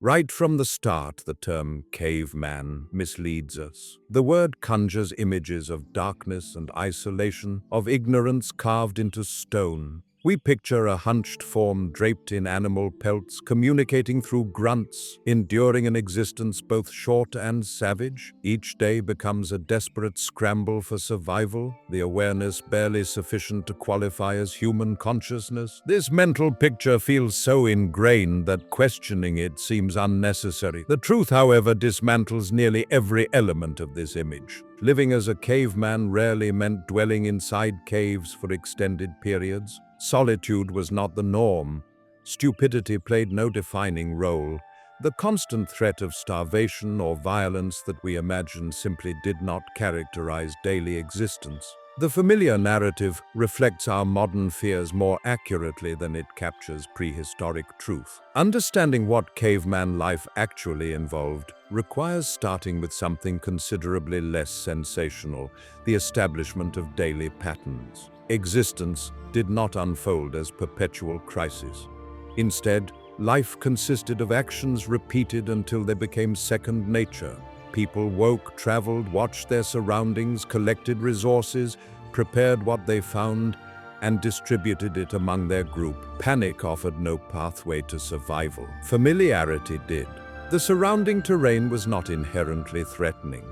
Right from the start, the term caveman misleads us. The word conjures images of darkness and isolation, of ignorance carved into stone. We picture a hunched form draped in animal pelts, communicating through grunts, enduring an existence both short and savage. Each day becomes a desperate scramble for survival, the awareness barely sufficient to qualify as human consciousness. This mental picture feels so ingrained that questioning it seems unnecessary. The truth, however, dismantles nearly every element of this image. Living as a caveman rarely meant dwelling inside caves for extended periods. Solitude was not the norm. Stupidity played no defining role. The constant threat of starvation or violence that we imagine simply did not characterize daily existence. The familiar narrative reflects our modern fears more accurately than it captures prehistoric truth. Understanding what caveman life actually involved requires starting with something considerably less sensational: the establishment of daily patterns. Existence did not unfold as perpetual crisis. Instead, life consisted of actions repeated until they became second nature. People woke, traveled, watched their surroundings, collected resources, prepared what they found, and distributed it among their group. Panic offered no pathway to survival. Familiarity did. The surrounding terrain was not inherently threatening.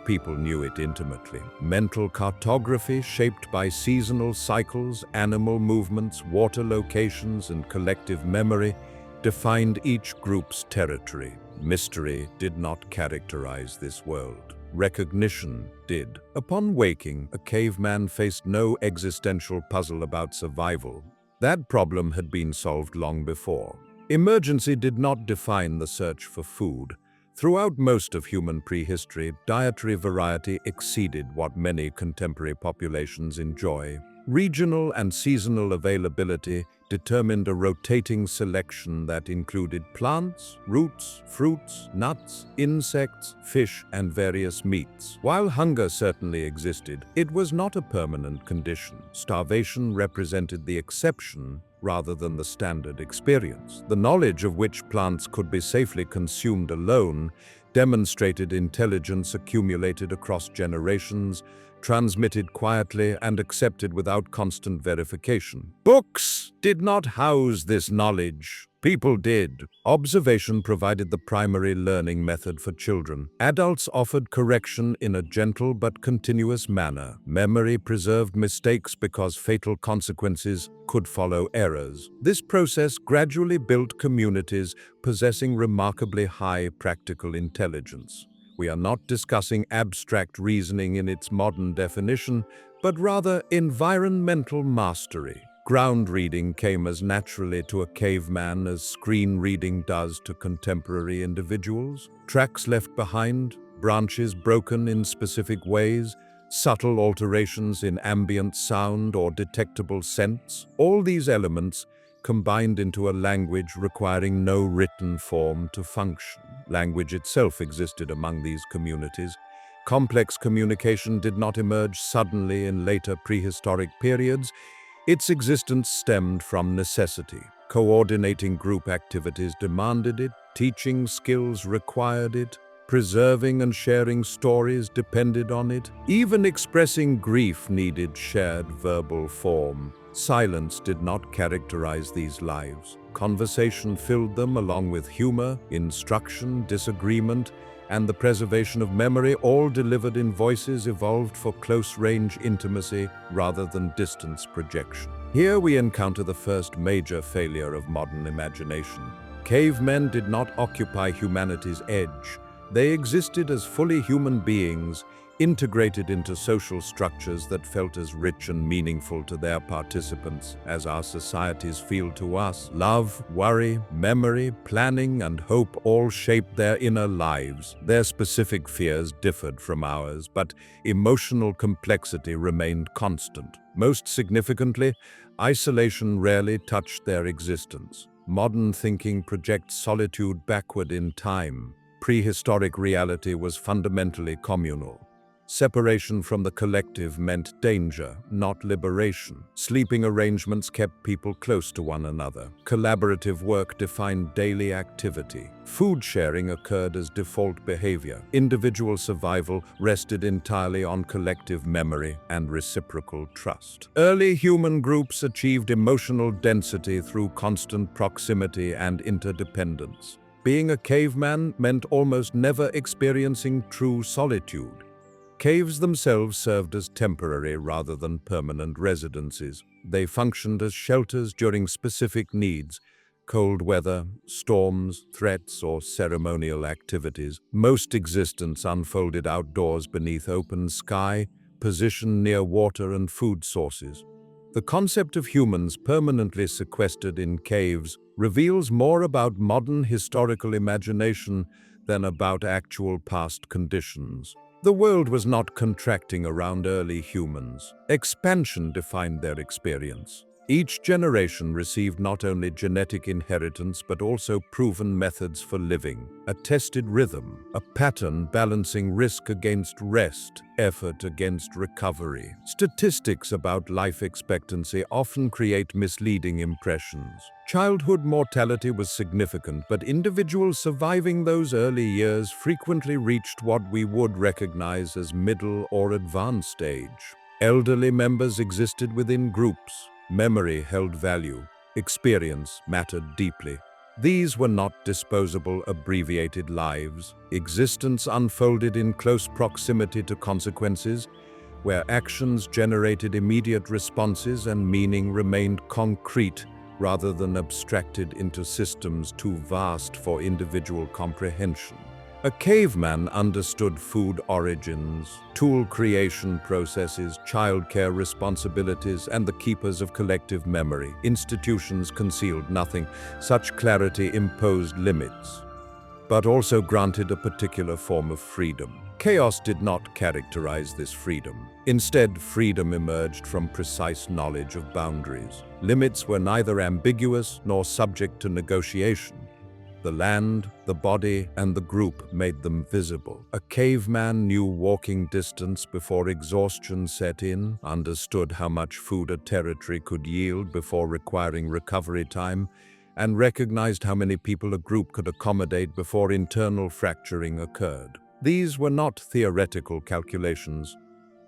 People knew it intimately. Mental cartography, shaped by seasonal cycles, animal movements, water locations, and collective memory, defined each group's territory. Mystery did not characterize this world. Recognition did. Upon waking, a caveman faced no existential puzzle about survival. That problem had been solved long before. Emergency did not define the search for food. Throughout most of human prehistory, dietary variety exceeded what many contemporary populations enjoy. Regional and seasonal availability determined a rotating selection that included plants, roots, fruits, nuts, insects, fish, and various meats. While hunger certainly existed, it was not a permanent condition. Starvation represented the exception rather than the standard experience. The knowledge of which plants could be safely consumed alone demonstrated intelligence accumulated across generations, transmitted quietly and accepted without constant verification. Books did not house this knowledge. People did. Observation provided the primary learning method for children. Adults offered correction in a gentle but continuous manner. Memory preserved mistakes because fatal consequences could follow errors. This process gradually built communities possessing remarkably high practical intelligence. We are not discussing abstract reasoning in its modern definition, but rather environmental mastery. Ground reading came as naturally to a caveman as screen reading does to contemporary individuals. Tracks left behind, branches broken in specific ways, subtle alterations in ambient sound or detectable scents. All these elements combined into a language requiring no written form to function. Language itself existed among these communities. Complex communication did not emerge suddenly in later prehistoric periods. Its existence stemmed from necessity. Coordinating group activities demanded it, teaching skills required it, preserving and sharing stories depended on it. Even expressing grief needed shared verbal form. Silence did not characterize these lives. Conversation filled them, along with humor, instruction, disagreement, and the preservation of memory, all delivered in voices evolved for close-range intimacy rather than distance projection. Here we encounter the first major failure of modern imagination. Cavemen did not occupy humanity's edge. They existed as fully human beings, integrated into social structures that felt as rich and meaningful to their participants as our societies feel to us. Love, worry, memory, planning, and hope all shaped their inner lives. Their specific fears differed from ours, but emotional complexity remained constant. Most significantly, isolation rarely touched their existence. Modern thinking projects solitude backward in time. Prehistoric reality was fundamentally communal. Separation from the collective meant danger, not liberation. Sleeping arrangements kept people close to one another. Collaborative work defined daily activity. Food sharing occurred as default behavior. Individual survival rested entirely on collective memory and reciprocal trust. Early human groups achieved emotional density through constant proximity and interdependence. Being a caveman meant almost never experiencing true solitude. Caves themselves served as temporary rather than permanent residences. They functioned as shelters during specific needs: cold weather, storms, threats, or ceremonial activities. Most existence unfolded outdoors beneath open sky, positioned near water and food sources. The concept of humans permanently sequestered in caves reveals more about modern historical imagination than about actual past conditions. The world was not contracting around early humans. Expansion defined their experience. Each generation received not only genetic inheritance but also proven methods for living, a tested rhythm, a pattern balancing risk against rest, effort against recovery. Statistics about life expectancy often create misleading impressions. Childhood mortality was significant, but individuals surviving those early years frequently reached what we would recognize as middle or advanced age. Elderly members existed within groups. Memory held value. Experience mattered deeply. These were not disposable, abbreviated lives. Existence unfolded in close proximity to consequences, where actions generated immediate responses and meaning remained concrete rather than abstracted into systems too vast for individual comprehension. A caveman understood food origins, tool creation processes, childcare responsibilities, and the keepers of collective memory. Institutions concealed nothing. Such clarity imposed limits, but also granted a particular form of freedom. Chaos did not characterize this freedom. Instead, freedom emerged from precise knowledge of boundaries. Limits were neither ambiguous nor subject to negotiation. The land, the body, and the group made them visible. A caveman knew walking distance before exhaustion set in, understood how much food a territory could yield before requiring recovery time, and recognized how many people a group could accommodate before internal fracturing occurred. These were not theoretical calculations.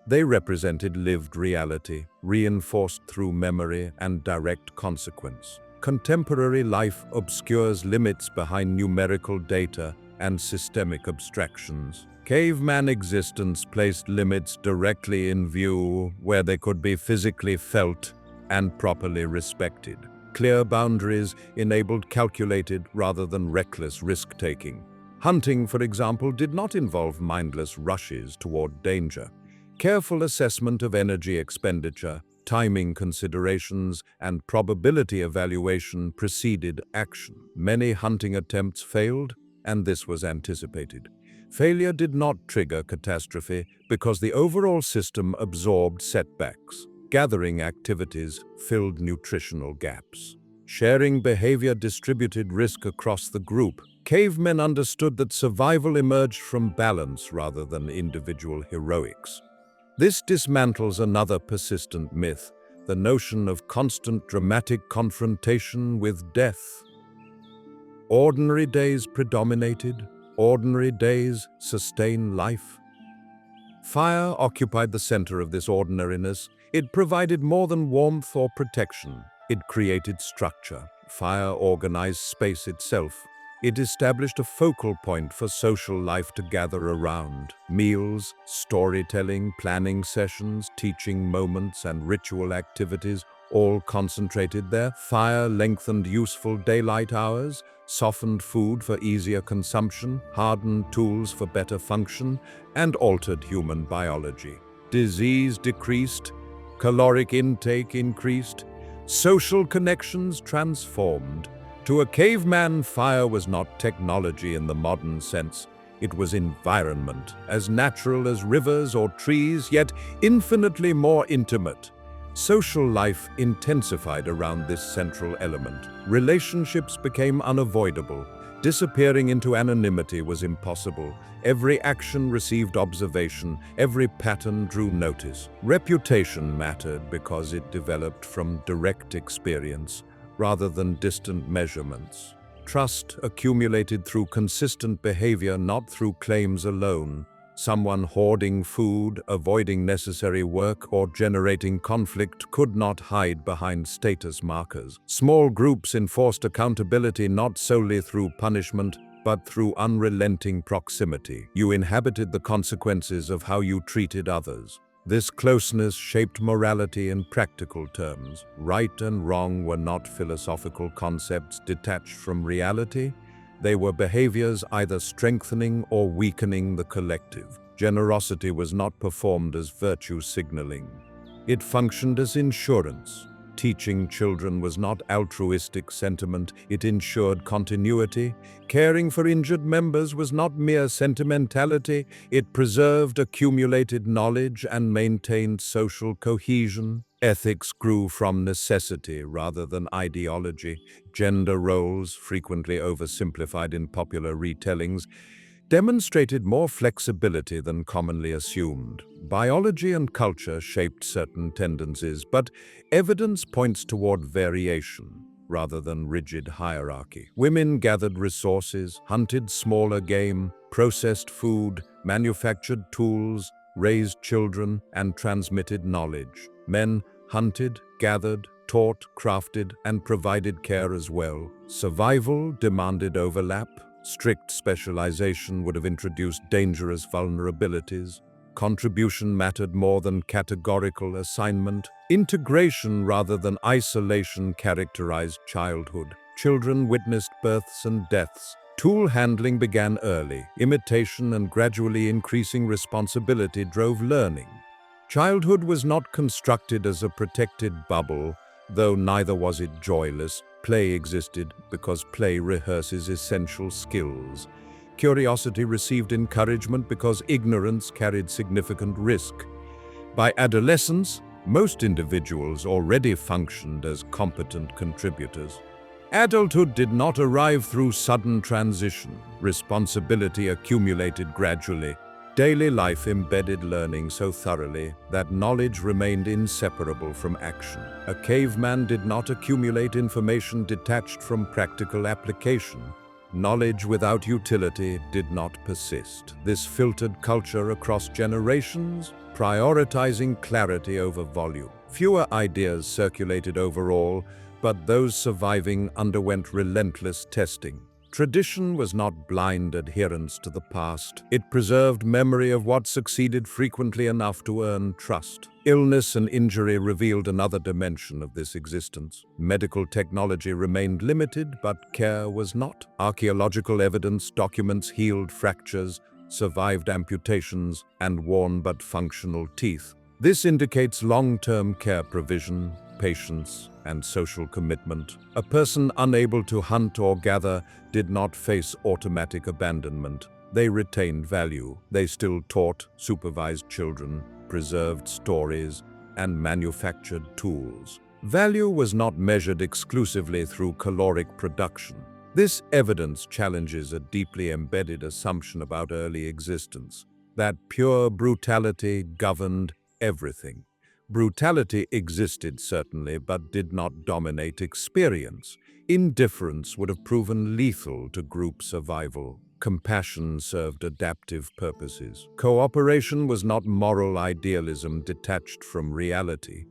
They represented lived reality, reinforced through memory and direct consequence. Contemporary life obscures limits behind numerical data and systemic abstractions. Caveman existence placed limits directly in view, where they could be physically felt and properly respected. Clear boundaries enabled calculated rather than reckless risk-taking. Hunting, for example, did not involve mindless rushes toward danger. Careful assessment of energy expenditure, timing considerations, and probability evaluation preceded action. Many hunting attempts failed, and this was anticipated. Failure did not trigger catastrophe because the overall system absorbed setbacks. Gathering activities filled nutritional gaps. Sharing behavior distributed risk across the group. Cavemen understood that survival emerged from balance rather than individual heroics. This dismantles another persistent myth, the notion of constant dramatic confrontation with death. Ordinary days predominated. Ordinary days sustain life. Fire occupied the center of this ordinariness. It provided more than warmth or protection. It created structure. Fire organized space itself. It established a focal point for social life to gather around. Meals, storytelling, planning sessions, teaching moments, and ritual activities all concentrated there. Fire lengthened useful daylight hours, softened food for easier consumption, hardened tools for better function, and altered human biology. Disease decreased, caloric intake increased, social connections transformed. To a caveman, fire was not technology in the modern sense. It was environment, as natural as rivers or trees, yet infinitely more intimate. Social life intensified around this central element. Relationships became unavoidable. Disappearing into anonymity was impossible. Every action received observation, every pattern drew notice. Reputation mattered because it developed from direct experience rather than distant measurements. Trust accumulated through consistent behavior, not through claims alone. Someone hoarding food, avoiding necessary work, or generating conflict could not hide behind status markers. Small groups enforced accountability not solely through punishment, but through unrelenting proximity. You inhabited the consequences of how you treated others. This closeness shaped morality in practical terms. Right and wrong were not philosophical concepts detached from reality. They were behaviors either strengthening or weakening the collective. Generosity was not performed as virtue signaling. It functioned as insurance. Teaching children was not altruistic sentiment, it ensured continuity. Caring for injured members was not mere sentimentality, it preserved accumulated knowledge and maintained social cohesion. Ethics grew from necessity rather than ideology. Gender roles, frequently oversimplified in popular retellings, demonstrated more flexibility than commonly assumed. Biology and culture shaped certain tendencies, but evidence points toward variation rather than rigid hierarchy. Women gathered resources, hunted smaller game, processed food, manufactured tools, raised children, and transmitted knowledge. Men hunted, gathered, taught, crafted, and provided care as well. Survival demanded overlap. Strict specialization would have introduced dangerous vulnerabilities. Contribution mattered more than categorical assignment. Integration rather than isolation characterized childhood. Children witnessed births and deaths. Tool handling began early. Imitation and gradually increasing responsibility drove learning. Childhood was not constructed as a protected bubble, though neither was it joyless. Play existed because play rehearses essential skills. Curiosity received encouragement because ignorance carried significant risk. By adolescence, most individuals already functioned as competent contributors. Adulthood did not arrive through sudden transition. Responsibility accumulated gradually. Daily life embedded learning so thoroughly that knowledge remained inseparable from action. A caveman did not accumulate information detached from practical application. Knowledge without utility did not persist. This filtered culture across generations, prioritizing clarity over volume. Fewer ideas circulated overall, but those surviving underwent relentless testing. Tradition was not blind adherence to the past. It preserved memory of what succeeded frequently enough to earn trust. Illness and injury revealed another dimension of this existence. Medical technology remained limited, but care was not. Archaeological evidence documents healed fractures, survived amputations, and worn but functional teeth. This indicates long-term care provision, patience, and social commitment. A person unable to hunt or gather did not face automatic abandonment. They retained value. They still taught, supervised children, preserved stories, and manufactured tools. Value was not measured exclusively through caloric production. This evidence challenges a deeply embedded assumption about early existence, that pure brutality governed everything. Brutality existed certainly, but did not dominate experience. Indifference would have proven lethal to group survival. Compassion served adaptive purposes. Cooperation was not moral idealism detached from reality.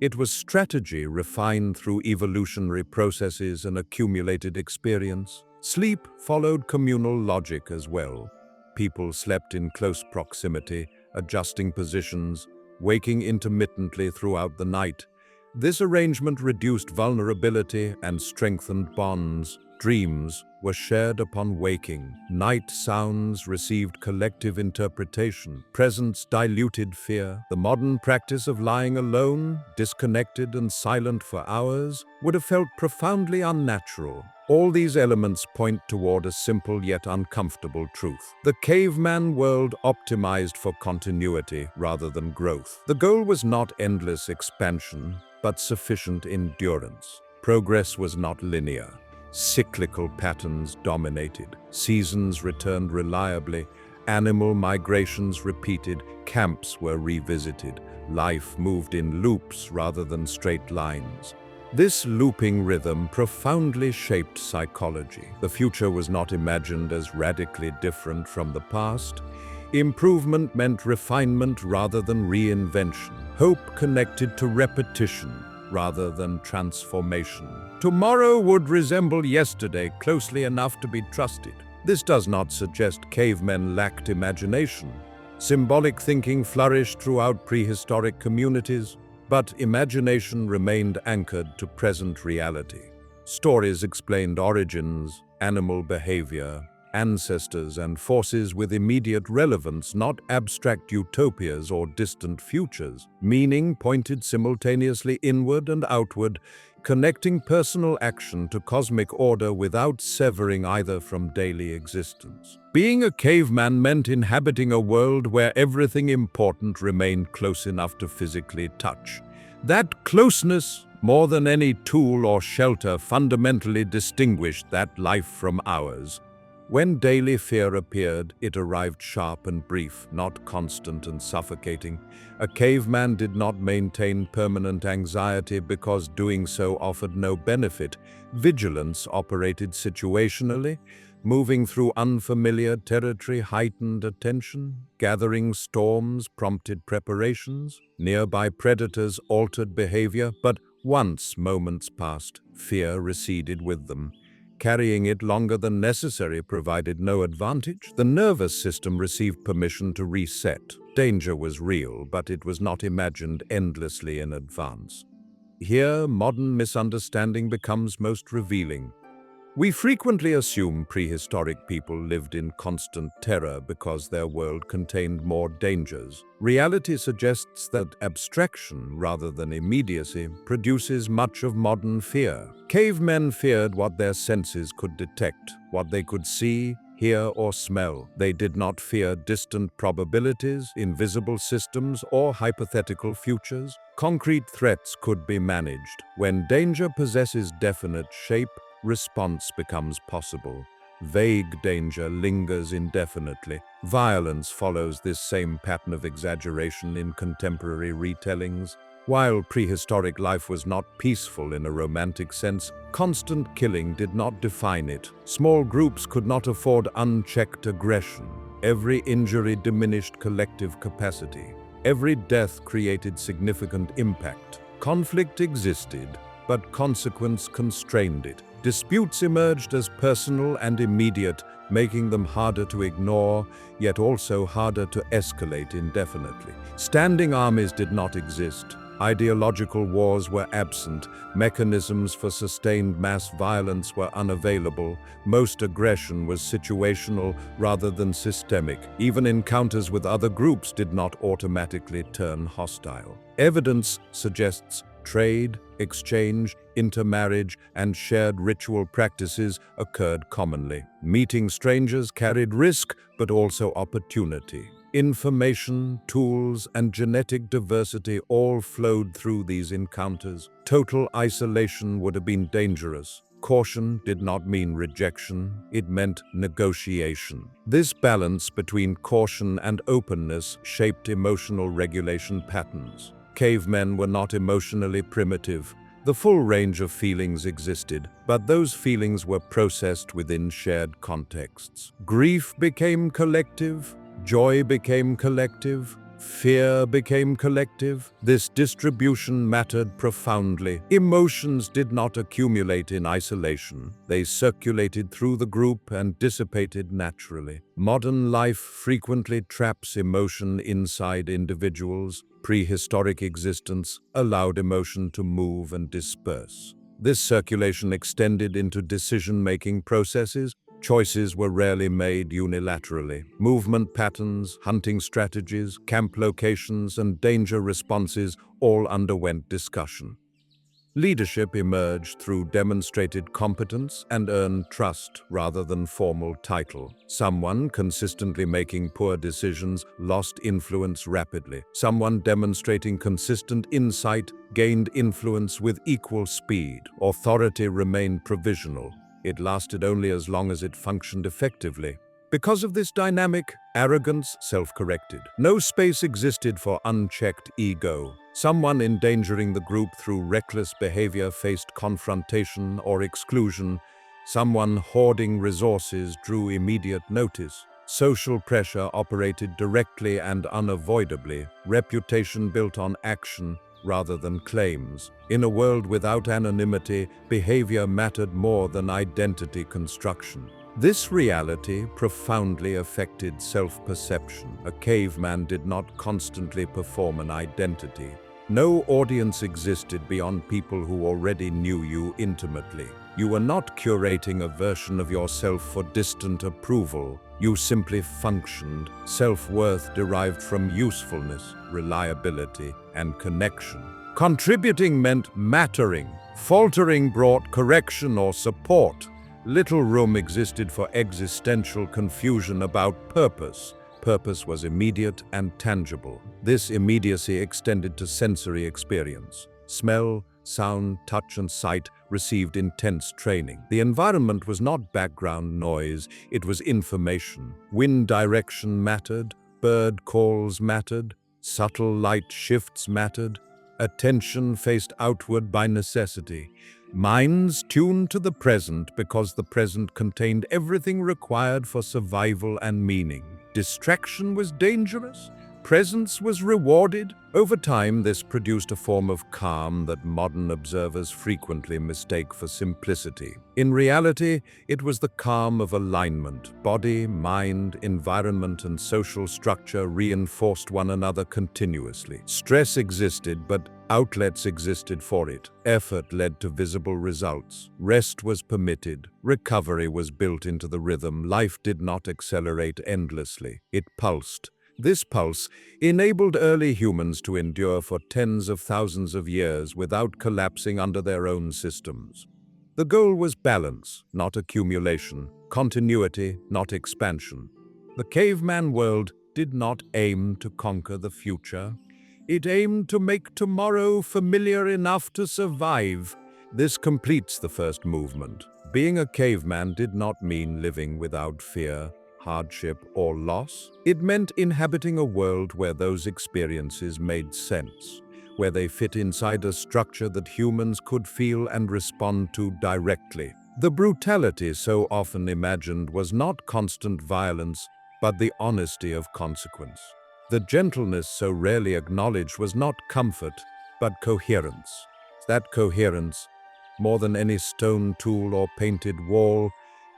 It was strategy refined through evolutionary processes and accumulated experience. Sleep followed communal logic as well. People slept in close proximity, adjusting positions, waking intermittently throughout the night. This arrangement reduced vulnerability and strengthened bonds. Dreams were shared upon waking. Night sounds received collective interpretation. Presence diluted fear. The modern practice of lying alone, disconnected and silent for hours, would have felt profoundly unnatural. All these elements point toward a simple yet uncomfortable truth. The caveman world optimized for continuity rather than growth. The goal was not endless expansion, but sufficient endurance. Progress was not linear. Cyclical patterns dominated. Seasons returned reliably, animal migrations repeated, camps were revisited. Life moved in loops rather than straight lines. This looping rhythm profoundly shaped psychology. The future was not imagined as radically different from the past. Improvement meant refinement rather than reinvention. Hope connected to repetition rather than transformation. Tomorrow would resemble yesterday closely enough to be trusted. This does not suggest cavemen lacked imagination. Symbolic thinking flourished throughout prehistoric communities, but imagination remained anchored to present reality. Stories explained origins, animal behavior, ancestors, and forces with immediate relevance, not abstract utopias or distant futures. Meaning pointed simultaneously inward and outward, connecting personal action to cosmic order without severing either from daily existence. Being a caveman meant inhabiting a world where everything important remained close enough to physically touch. That closeness, more than any tool or shelter, fundamentally distinguished that life from ours. When daily fear appeared, it arrived sharp and brief, not constant and suffocating. A caveman did not maintain permanent anxiety because doing so offered no benefit. Vigilance operated situationally. Moving through unfamiliar territory heightened attention. Gathering storms prompted preparations. Nearby predators altered behavior, but once moments passed, fear receded with them. Carrying it longer than necessary provided no advantage. The nervous system received permission to reset. Danger was real, but it was not imagined endlessly in advance. Here, modern misunderstanding becomes most revealing. We frequently assume prehistoric people lived in constant terror because their world contained more dangers. Reality suggests that abstraction, rather than immediacy, produces much of modern fear. Cavemen feared what their senses could detect, what they could see, hear, or smell. They did not fear distant probabilities, invisible systems, or hypothetical futures. Concrete threats could be managed. When danger possesses definite shape, response becomes possible. Vague danger lingers indefinitely. Violence follows this same pattern of exaggeration in contemporary retellings. While prehistoric life was not peaceful in a romantic sense, constant killing did not define it. Small groups could not afford unchecked aggression. Every injury diminished collective capacity. Every death created significant impact. Conflict existed, but consequence constrained it. Disputes emerged as personal and immediate, making them harder to ignore, yet also harder to escalate indefinitely. Standing armies did not exist. Ideological wars were absent. Mechanisms for sustained mass violence were unavailable. Most aggression was situational rather than systemic. Even encounters with other groups did not automatically turn hostile. Evidence suggests trade, exchange, intermarriage, and shared ritual practices occurred commonly. Meeting strangers carried risk, but also opportunity. Information, tools, and genetic diversity all flowed through these encounters. Total isolation would have been dangerous. Caution did not mean rejection, it meant negotiation. This balance between caution and openness shaped emotional regulation patterns. Cavemen were not emotionally primitive. The full range of feelings existed, but those feelings were processed within shared contexts. Grief became collective, joy became collective, fear became collective. This distribution mattered profoundly. Emotions did not accumulate in isolation. They circulated through the group and dissipated naturally. Modern life frequently traps emotion inside individuals. Prehistoric existence allowed emotion to move and disperse. This circulation extended into decision-making processes. Choices were rarely made unilaterally. Movement patterns, hunting strategies, camp locations, and danger responses all underwent discussion. Leadership emerged through demonstrated competence and earned trust rather than formal title. Someone consistently making poor decisions lost influence rapidly. Someone demonstrating consistent insight gained influence with equal speed. Authority remained provisional. It lasted only as long as it functioned effectively. Because of this dynamic, arrogance self-corrected. No space existed for unchecked ego. Someone endangering the group through reckless behavior faced confrontation or exclusion. Someone hoarding resources drew immediate notice. Social pressure operated directly and unavoidably. Reputation built on action rather than claims. In a world without anonymity, behavior mattered more than identity construction. This reality profoundly affected self-perception. A caveman did not constantly perform an identity. No audience existed beyond people who already knew you intimately. You were not curating a version of yourself for distant approval. You simply functioned. Self-worth derived from usefulness, reliability, and connection. Contributing meant mattering. Faltering brought correction or support. Little room existed for existential confusion about purpose. Purpose was immediate and tangible. This immediacy extended to sensory experience. Smell, sound, touch, and sight received intense training. The environment was not background noise, it was information. Wind direction mattered, bird calls mattered, subtle light shifts mattered. Attention faced outward by necessity. Minds tuned to the present because the present contained everything required for survival and meaning. Distraction was dangerous. Presence was rewarded. Over time, this produced a form of calm that modern observers frequently mistake for simplicity. In reality, it was the calm of alignment. Body, mind, environment, and social structure reinforced one another continuously. Stress existed, but outlets existed for it. Effort led to visible results. Rest was permitted. Recovery was built into the rhythm. Life did not accelerate endlessly. It pulsed. This pulse enabled early humans to endure for tens of thousands of years without collapsing under their own systems. The goal was balance, not accumulation, continuity, not expansion. The caveman world did not aim to conquer the future. It aimed to make tomorrow familiar enough to survive. This completes the first movement. Being a caveman did not mean living without fear, hardship, or loss. It meant inhabiting a world where those experiences made sense, where they fit inside a structure that humans could feel and respond to directly. The brutality so often imagined was not constant violence, but the honesty of consequence. The gentleness so rarely acknowledged was not comfort, but coherence. That coherence, more than any stone tool or painted wall,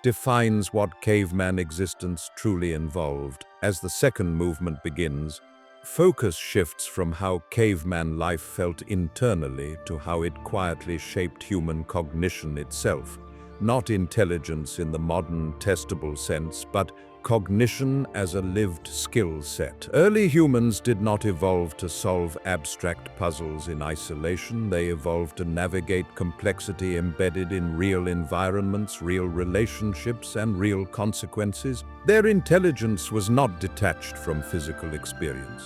defines what caveman existence truly involved. As the second movement begins, focus shifts from how caveman life felt internally to how it quietly shaped human cognition itself. Not intelligence in the modern testable sense, but cognition as a lived skill set. Early humans did not evolve to solve abstract puzzles in isolation. They evolved to navigate complexity embedded in real environments, real relationships, and real consequences. Their intelligence was not detached from physical experience.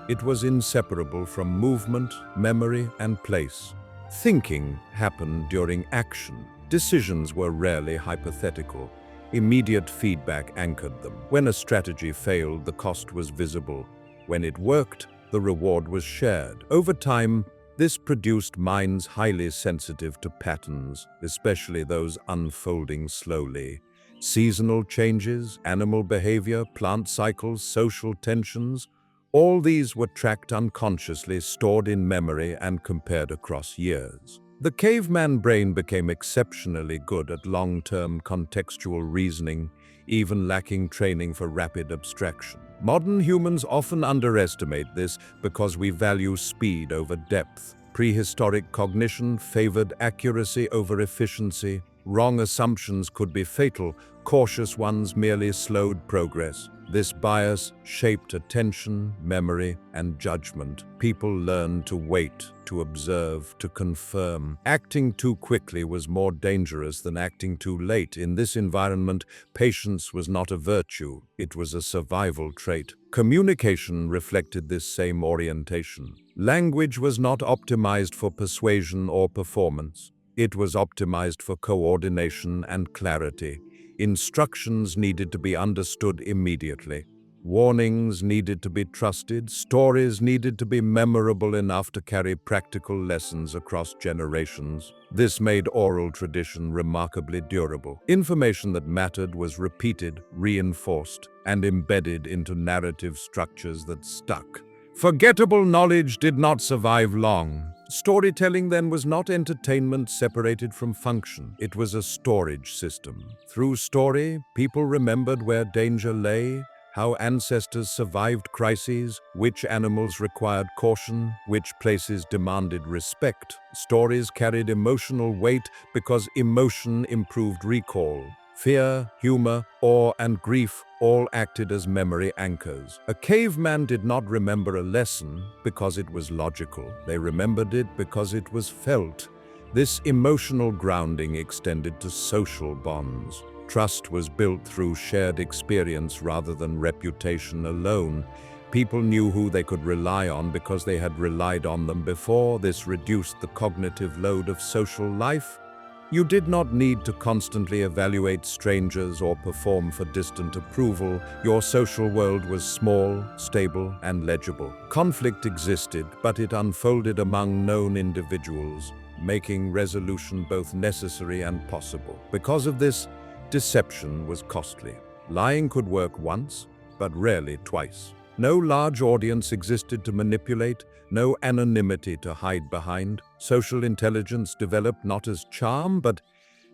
It was inseparable from movement, memory, and place. Thinking happened during action. Decisions were rarely hypothetical. Immediate feedback anchored them. When a strategy failed, the cost was visible. When it worked, the reward was shared. Over time, this produced minds highly sensitive to patterns, especially those unfolding slowly. Seasonal changes, animal behavior, plant cycles, social tensions, all these were tracked unconsciously, stored in memory, and compared across years. The caveman brain became exceptionally good at long-term contextual reasoning, even lacking training for rapid abstraction. Modern humans often underestimate this because we value speed over depth. Prehistoric cognition favored accuracy over efficiency. Wrong assumptions could be fatal, cautious ones merely slowed progress. This bias shaped attention, memory, and judgment. People learned to wait, to observe, to confirm. Acting too quickly was more dangerous than acting too late. In this environment, patience was not a virtue, it was a survival trait. Communication reflected this same orientation. Language was not optimized for persuasion or performance. It was optimized for coordination and clarity. Instructions needed to be understood immediately. Warnings needed to be trusted. Stories needed to be memorable enough to carry practical lessons across generations. This made oral tradition remarkably durable. Information that mattered was repeated, reinforced, and embedded into narrative structures that stuck. Forgettable knowledge did not survive long. Storytelling then was not entertainment separated from function. It was a storage system. Through story, people remembered where danger lay, how ancestors survived crises, which animals required caution, which places demanded respect. Stories carried emotional weight because emotion improved recall. Fear, humor, awe, and grief all acted as memory anchors. A caveman did not remember a lesson because it was logical. They remembered it because it was felt. This emotional grounding extended to social bonds. Trust was built through shared experience rather than reputation alone. People knew who they could rely on because they had relied on them before. This reduced the cognitive load of social life. You did not need to constantly evaluate strangers or perform for distant approval. Your social world was small, stable, and legible. Conflict existed, but it unfolded among known individuals, making resolution both necessary and possible. Because of this, deception was costly. Lying could work once, but rarely twice. No large audience existed to manipulate, no anonymity to hide behind. Social intelligence developed not as charm, but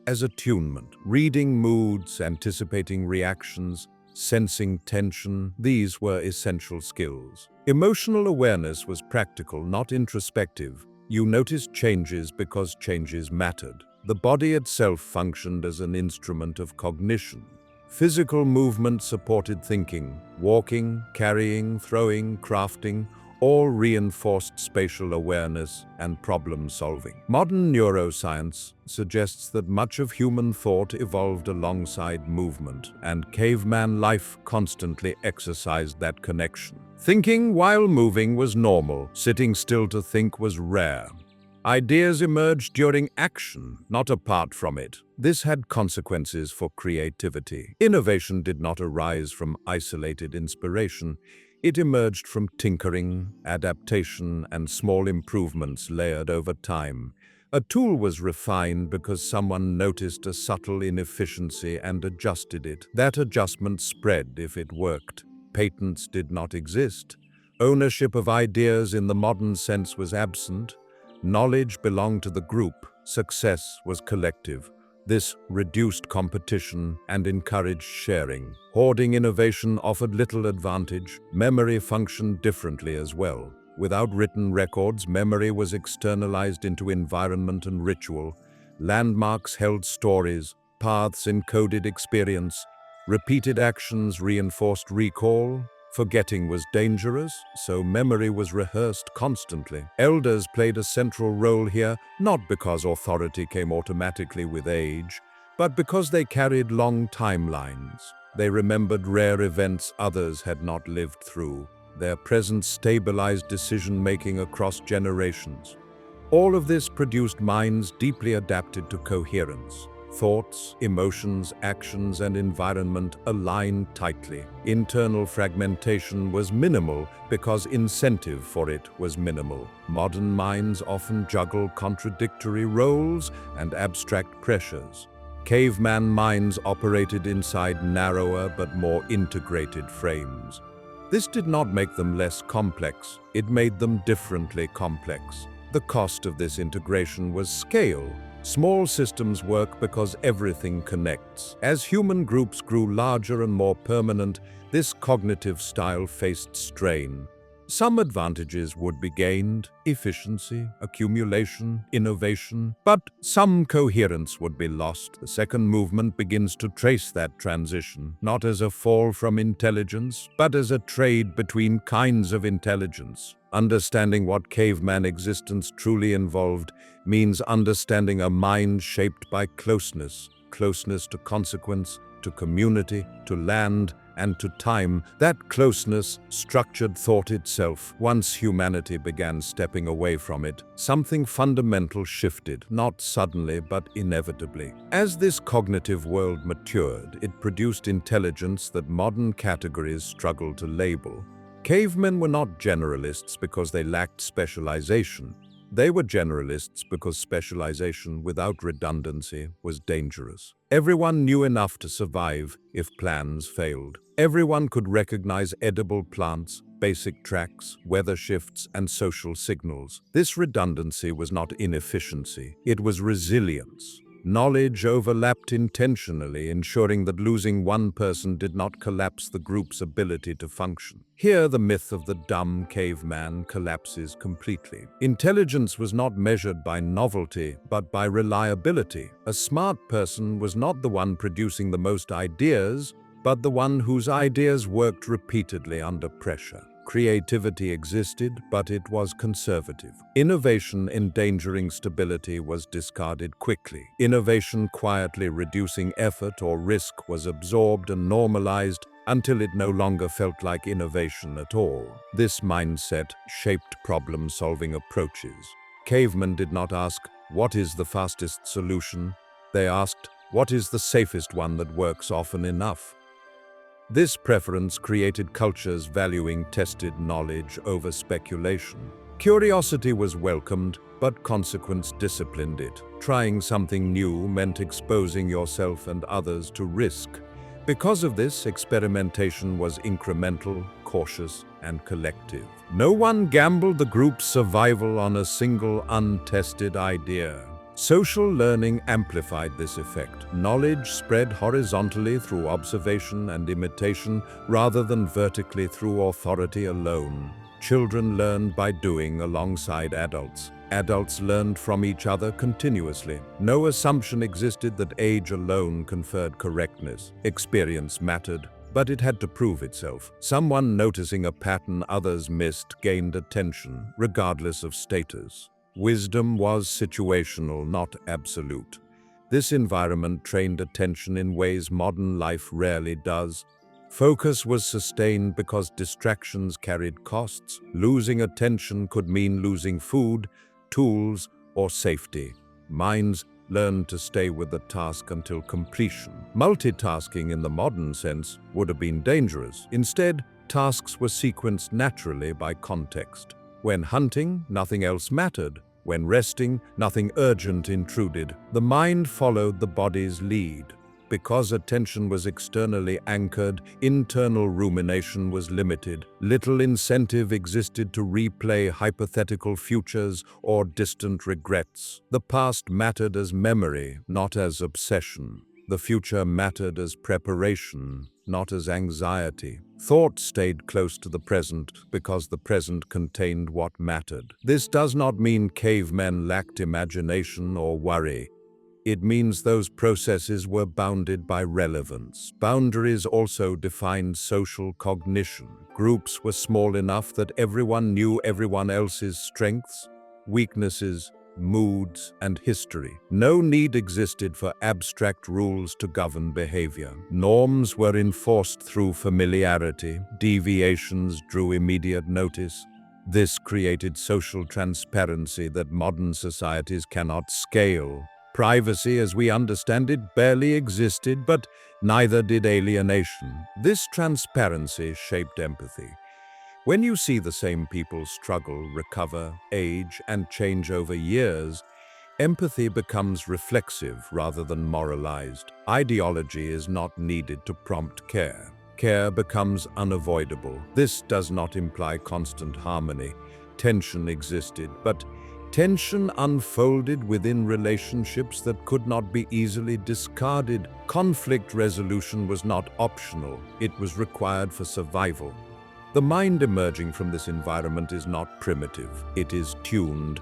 as attunement. Reading moods, anticipating reactions, sensing tension, these were essential skills. Emotional awareness was practical, not introspective. You noticed changes because changes mattered. The body itself functioned as an instrument of cognition. Physical movement supported thinking. Walking, carrying, throwing, crafting, all reinforced spatial awareness and problem solving. Modern neuroscience suggests that much of human thought evolved alongside movement, and caveman life constantly exercised that connection. Thinking while moving was normal. Sitting still to think was rare. Ideas emerged during action, not apart from it. This had consequences for creativity. Innovation did not arise from isolated inspiration. It emerged from tinkering, adaptation, and small improvements layered over time. A tool was refined because someone noticed a subtle inefficiency and adjusted it. That adjustment spread if it worked. Patents did not exist. Ownership of ideas in the modern sense was absent. Knowledge belonged to the group. Success was collective. This reduced competition and encouraged sharing. Hoarding innovation offered little advantage. Memory functioned differently as well. Without written records, memory was externalized into environment and ritual. Landmarks held stories, paths encoded experience, repeated actions reinforced recall. Forgetting was dangerous, so memory was rehearsed constantly. Elders played a central role here, not because authority came automatically with age, but because they carried long timelines. They remembered rare events others had not lived through. Their presence stabilized decision-making across generations. All of this produced minds deeply adapted to coherence. Thoughts, emotions, actions, and environment aligned tightly. Internal fragmentation was minimal because incentive for it was minimal. Modern minds often juggle contradictory roles and abstract pressures. Caveman minds operated inside narrower but more integrated frames. This did not make them less complex, it made them differently complex. The cost of this integration was scale. Small systems work because everything connects. As human groups grew larger and more permanent, this cognitive style faced strain. Some advantages would be gained: efficiency, accumulation, innovation, but some coherence would be lost. The second movement begins to trace that transition, not as a fall from intelligence, but as a trade between kinds of intelligence. Understanding what caveman existence truly involved means understanding a mind shaped by closeness to consequence, to community, to land, and to time, that closeness, structured thought itself. Once humanity began stepping away from it, something fundamental shifted, not suddenly but inevitably. As this cognitive world matured, it produced intelligence that modern categories struggle to label. Cavemen were not generalists because they lacked specialization. They were generalists because specialization without redundancy was dangerous. Everyone knew enough to survive if plans failed. Everyone could recognize edible plants, basic tracks, weather shifts, and social signals. This redundancy was not inefficiency, it was resilience. Knowledge overlapped intentionally, ensuring that losing one person did not collapse the group's ability to function. Here, the myth of the dumb caveman collapses completely. Intelligence was not measured by novelty, but by reliability. A smart person was not the one producing the most ideas, but the one whose ideas worked repeatedly under pressure. Creativity existed, but it was conservative. Innovation endangering stability was discarded quickly. Innovation quietly reducing effort or risk was absorbed and normalized until it no longer felt like innovation at all. This mindset shaped problem-solving approaches. Cavemen did not ask, "What is the fastest solution?" They asked, "What is the safest one that works often enough?" This preference created cultures valuing tested knowledge over speculation. Curiosity was welcomed, but consequence disciplined it. Trying something new meant exposing yourself and others to risk. Because of this, experimentation was incremental, cautious, and collective. No one gambled the group's survival on a single untested idea. Social learning amplified this effect. Knowledge spread horizontally through observation and imitation rather than vertically through authority alone. Children learned by doing alongside adults. Adults learned from each other continuously. No assumption existed that age alone conferred correctness. Experience mattered, but it had to prove itself. Someone noticing a pattern others missed gained attention, regardless of status. Wisdom was situational, not absolute. This environment trained attention in ways modern life rarely does. Focus was sustained because distractions carried costs. Losing attention could mean losing food, tools, or safety. Minds learned to stay with the task until completion. Multitasking in the modern sense would have been dangerous. Instead, tasks were sequenced naturally by context. When hunting, nothing else mattered. When resting, nothing urgent intruded. The mind followed the body's lead. Because attention was externally anchored, internal rumination was limited. Little incentive existed to replay hypothetical futures or distant regrets. The past mattered as memory, not as obsession. The future mattered as preparation, not as anxiety. Thought stayed close to the present because the present contained what mattered. This does not mean cavemen lacked imagination or worry. It means those processes were bounded by relevance. Boundaries also defined social cognition. Groups were small enough that everyone knew everyone else's strengths, weaknesses, moods, and history. No need existed for abstract rules to govern behavior. Norms were enforced through familiarity. Deviations drew immediate notice. This created social transparency that modern societies cannot scale. Privacy, as we understand it, barely existed, but neither did alienation. This transparency shaped empathy. When you see the same people struggle, recover, age, and change over years, empathy becomes reflexive rather than moralized. Ideology is not needed to prompt care. Care becomes unavoidable. This does not imply constant harmony. Tension existed, but tension unfolded within relationships that could not be easily discarded. Conflict resolution was not optional, it was required for survival. The mind emerging from this environment is not primitive. It is tuned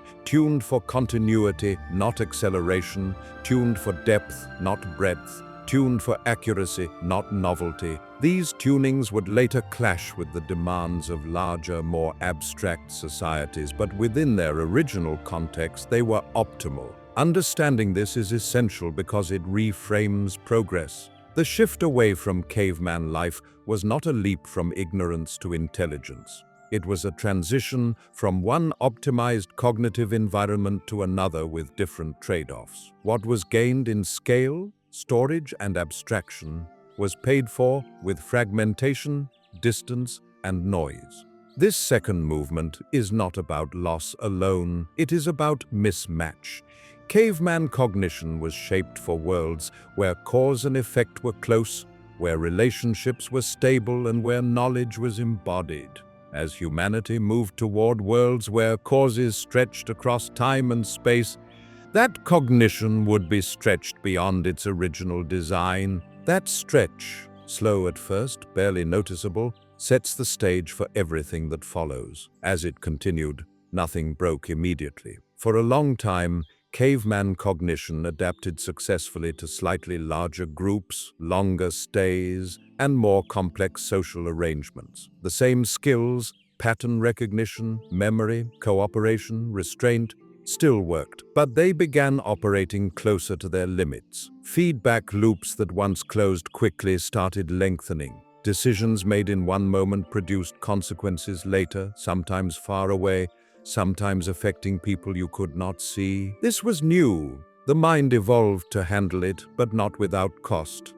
for continuity, not acceleration, tuned for depth, not breadth, tuned for accuracy, not novelty. These tunings would later clash with the demands of larger, more abstract societies, but within their original context, they were optimal. Understanding this is essential because it reframes progress. The shift away from caveman life was not a leap from ignorance to intelligence. It was a transition from one optimized cognitive environment to another with different trade-offs. What was gained in scale, storage, and abstraction was paid for with fragmentation, distance, and noise. This second movement is not about loss alone, it is about mismatch. Caveman cognition was shaped for worlds where cause and effect were close, where relationships were stable, and where knowledge was embodied. As humanity moved toward worlds where causes stretched across time and space, that cognition would be stretched beyond its original design. That stretch, slow at first, barely noticeable, sets the stage for everything that follows. As it continued, nothing broke immediately. For a long time, caveman cognition adapted successfully to slightly larger groups, longer stays, and more complex social arrangements. The same skills, pattern recognition, memory, cooperation, restraint, still worked, but they began operating closer to their limits. Feedback loops that once closed quickly started lengthening. Decisions made in one moment produced consequences later, sometimes far away, sometimes affecting people you could not see. This was new. The mind evolved to handle it, but not without cost.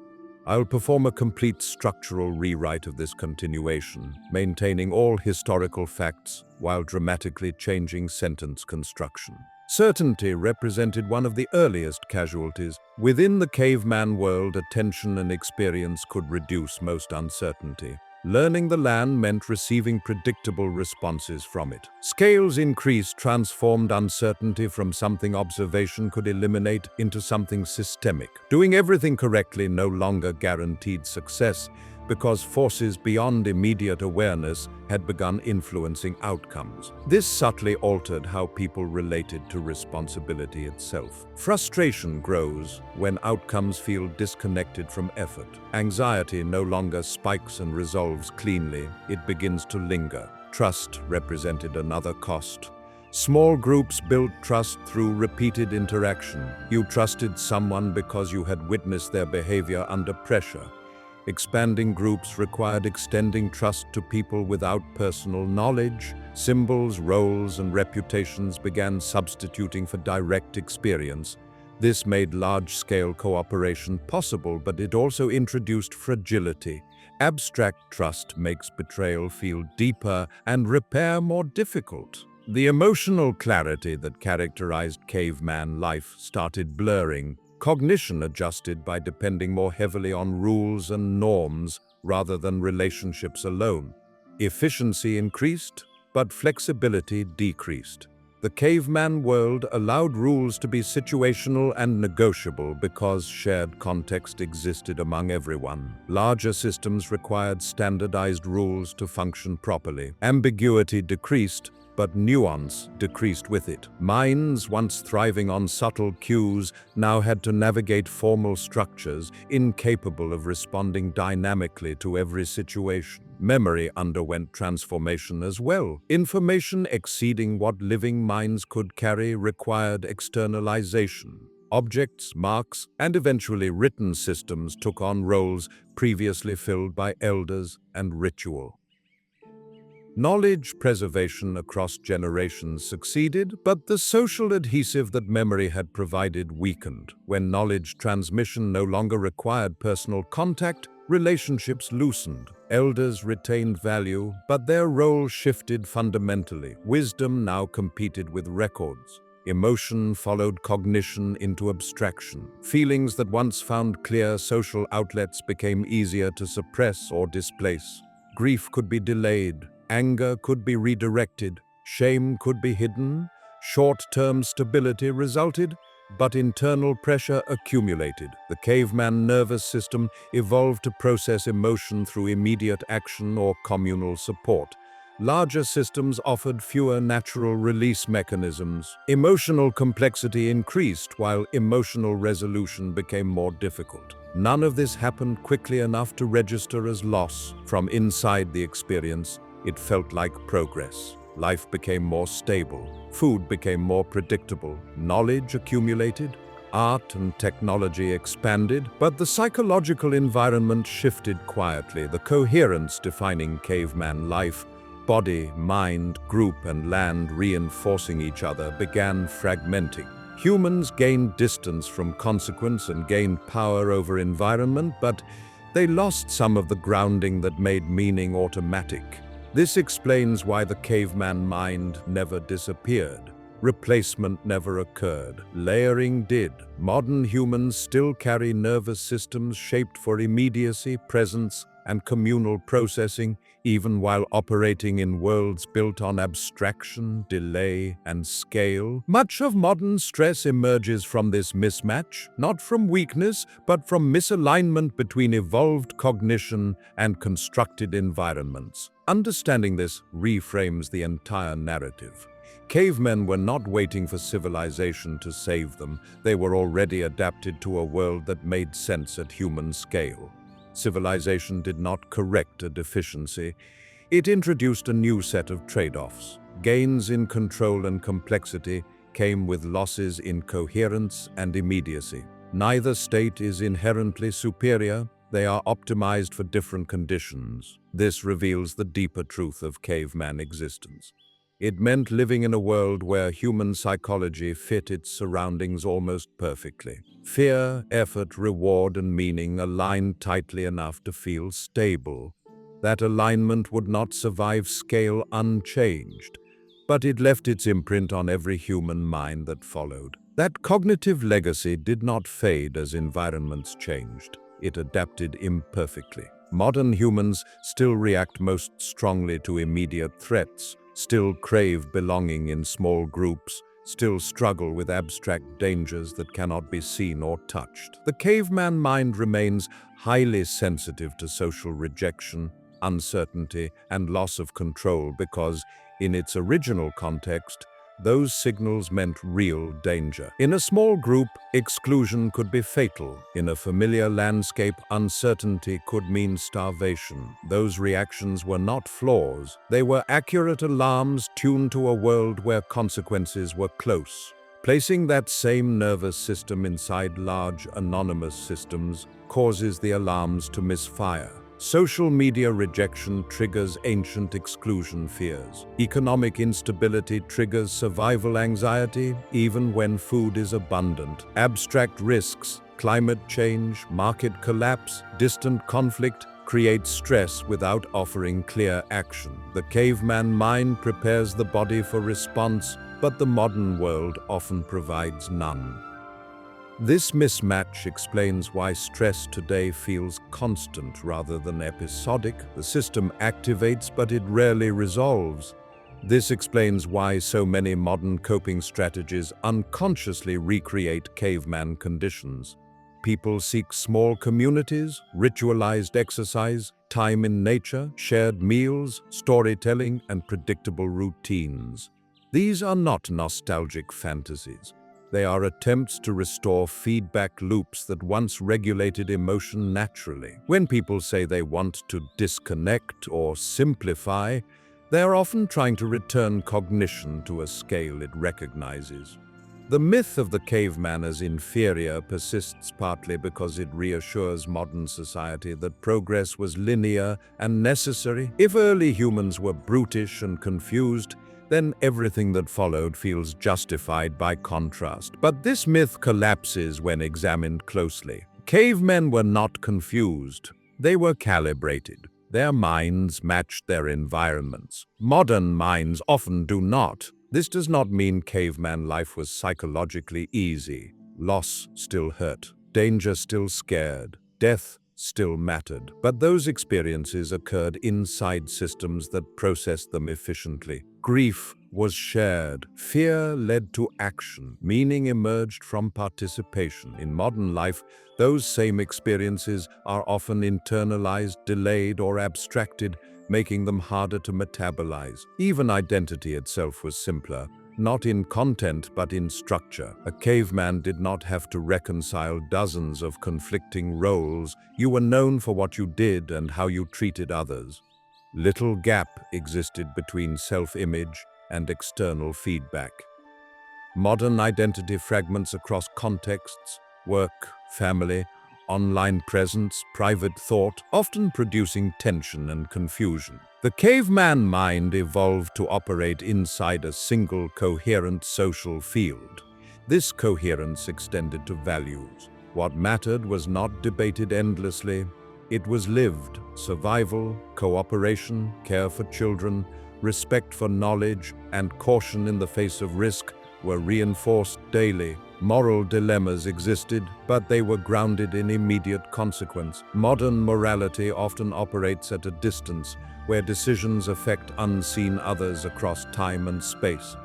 I'll perform a complete structural rewrite of this continuation, maintaining all historical facts while dramatically changing sentence construction. Certainty represented one of the earliest casualties. Within the caveman world, attention and experience could reduce most uncertainty. Learning the land meant receiving predictable responses from it. Scales increased, transformed uncertainty from something observation could eliminate into something systemic. Doing everything correctly no longer guaranteed success because forces beyond immediate awareness had begun influencing outcomes. This subtly altered how people related to responsibility itself. Frustration grows when outcomes feel disconnected from effort. Anxiety no longer spikes and resolves cleanly, it begins to linger. Trust represented another cost. Small groups built trust through repeated interaction. You trusted someone because you had witnessed their behavior under pressure. Expanding groups required extending trust to people without personal knowledge. Symbols, roles, and reputations began substituting for direct experience. This made large-scale cooperation possible, but it also introduced fragility. Abstract trust makes betrayal feel deeper and repair more difficult. The emotional clarity that characterized caveman life started blurring. Cognition adjusted by depending more heavily on rules and norms rather than relationships alone. Efficiency increased, but flexibility decreased. The caveman world allowed rules to be situational and negotiable because shared context existed among everyone. Larger systems required standardized rules to function properly. Ambiguity decreased, but nuance decreased with it. Minds, once thriving on subtle cues, now had to navigate formal structures, incapable of responding dynamically to every situation. Memory underwent transformation as well. Information exceeding what living minds could carry required externalization. Objects, marks, and eventually written systems took on roles previously filled by elders and ritual. Knowledge preservation across generations succeeded, but the social adhesive that memory had provided weakened. When knowledge transmission no longer required personal contact, relationships loosened. Elders retained value, but their role shifted fundamentally. Wisdom now competed with records. Emotion followed cognition into abstraction. Feelings that once found clear social outlets became easier to suppress or displace. Grief could be delayed. Anger could be redirected, shame could be hidden, short-term stability resulted, but internal pressure accumulated. The caveman nervous system evolved to process emotion through immediate action or communal support. Larger systems offered fewer natural release mechanisms. Emotional complexity increased while emotional resolution became more difficult. None of this happened quickly enough to register as loss. From inside the experience, it felt like progress. Life became more stable. Food became more predictable. Knowledge accumulated. art and technology expanded, but the psychological environment shifted quietly. The coherence defining caveman life, body, mind, group, and land reinforcing each other, began fragmenting. Humans gained distance from consequence and gained power over environment, but they lost some of the grounding that made meaning automatic. This explains why the caveman mind never disappeared. Replacement never occurred. Layering did. Modern humans still carry nervous systems shaped for immediacy, presence, and communal processing, even while operating in worlds built on abstraction, delay, and scale. Much of modern stress emerges from this mismatch, not from weakness, but from misalignment between evolved cognition and constructed environments. Understanding this reframes the entire narrative. Cavemen were not waiting for civilization to save them. They were already adapted to a world that made sense at human scale. Civilization did not correct a deficiency. It introduced a new set of trade-offs. Gains in control and complexity came with losses in coherence and immediacy. Neither state is inherently superior. They are optimized for different conditions. This reveals the deeper truth of caveman existence. It meant living in a world where human psychology fit its surroundings almost perfectly. Fear, effort, reward, and meaning aligned tightly enough to feel stable. That alignment would not survive scale unchanged, but it left its imprint on every human mind that followed. That cognitive legacy did not fade as environments changed. It adapted imperfectly. Modern humans still react most strongly to immediate threats, still crave belonging in small groups, still struggle with abstract dangers that cannot be seen or touched. The caveman mind remains highly sensitive to social rejection, uncertainty, and loss of control because, in its original context, those signals meant real danger. In a small group, exclusion could be fatal. In a familiar landscape, uncertainty could mean starvation. Those reactions were not flaws. They were accurate alarms tuned to a world where consequences were close. Placing that same nervous system inside large, anonymous systems causes the alarms to misfire. Social media rejection triggers ancient exclusion fears. Economic instability triggers survival anxiety, even when food is abundant. Abstract risks, climate change, market collapse, distant conflict, create stress without offering clear action. The caveman mind prepares the body for response, but the modern world often provides none. This mismatch explains why stress today feels constant rather than episodic. The system activates, but it rarely resolves. This explains why so many modern coping strategies unconsciously recreate caveman conditions. People seek small communities, ritualized exercise, time in nature, shared meals, storytelling, and predictable routines. These are not nostalgic fantasies. They are attempts to restore feedback loops that once regulated emotion naturally. When people say they want to disconnect or simplify, they are often trying to return cognition to a scale it recognizes. The myth of the caveman as inferior persists partly because it reassures modern society that progress was linear and necessary. If early humans were brutish and confused, then everything that followed feels justified by contrast. But this myth collapses when examined closely. Cavemen were not confused. They were calibrated. Their minds matched their environments. Modern minds often do not. This does not mean caveman life was psychologically easy. Loss still hurt. Danger still scared. Death still mattered. But those experiences occurred inside systems that processed them efficiently. Grief was shared. Fear led to action. Meaning emerged from participation. In modern life, those same experiences are often internalized, delayed, or abstracted, making them harder to metabolize. Even identity itself was simpler. Not in content, but in structure. A caveman did not have to reconcile dozens of conflicting roles. You were known for what you did and how you treated others. Little gap existed between self-image and external feedback. Modern identity fragments across contexts, work, family, online presence, private thought, often producing tension and confusion. The caveman mind evolved to operate inside a single coherent social field. This coherence extended to values. What mattered was not debated endlessly. It was lived. Survival, cooperation, care for children, respect for knowledge, and caution in the face of risk were reinforced daily. Moral dilemmas existed, but they were grounded in immediate consequence. Modern morality often operates at a distance, where decisions affect unseen others across time and space.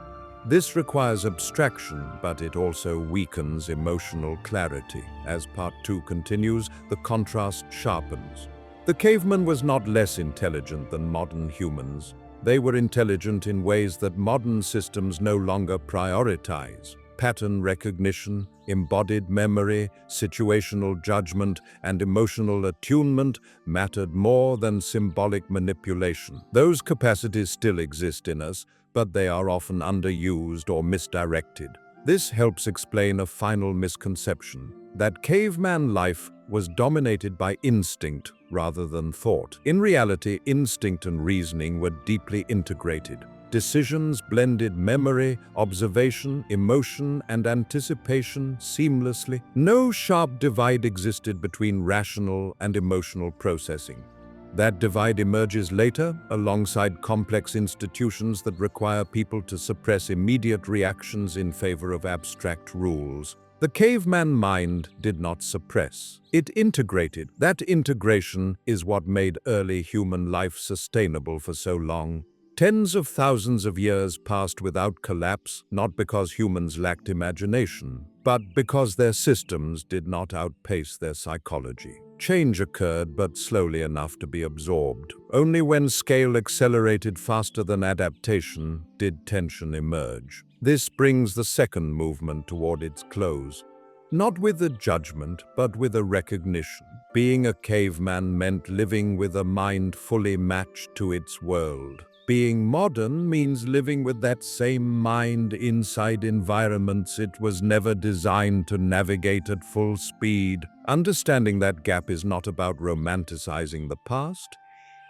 This requires abstraction, but it also weakens emotional clarity. As Part 2 continues, the contrast sharpens. The caveman was not less intelligent than modern humans. They were intelligent in ways that modern systems no longer prioritize. Pattern recognition, embodied memory, situational judgment, and emotional attunement mattered more than symbolic manipulation. Those capacities still exist in us, but they are often underused or misdirected. This helps explain a final misconception, that caveman life was dominated by instinct rather than thought. In reality, instinct and reasoning were deeply integrated. Decisions blended memory, observation, emotion, and anticipation seamlessly. No sharp divide existed between rational and emotional processing. That divide emerges later, alongside complex institutions that require people to suppress immediate reactions in favor of abstract rules. The caveman mind did not suppress. It integrated. That integration is what made early human life sustainable for so long. Tens of thousands of years passed without collapse, not because humans lacked imagination, but because their systems did not outpace their psychology. Change occurred, but slowly enough to be absorbed. Only when scale accelerated faster than adaptation did tension emerge. This brings the second movement toward its close. Not with a judgment, but with a recognition. Being a caveman meant living with a mind fully matched to its world. Being modern means living with that same mind inside environments it was never designed to navigate at full speed. Understanding that gap is not about romanticizing the past.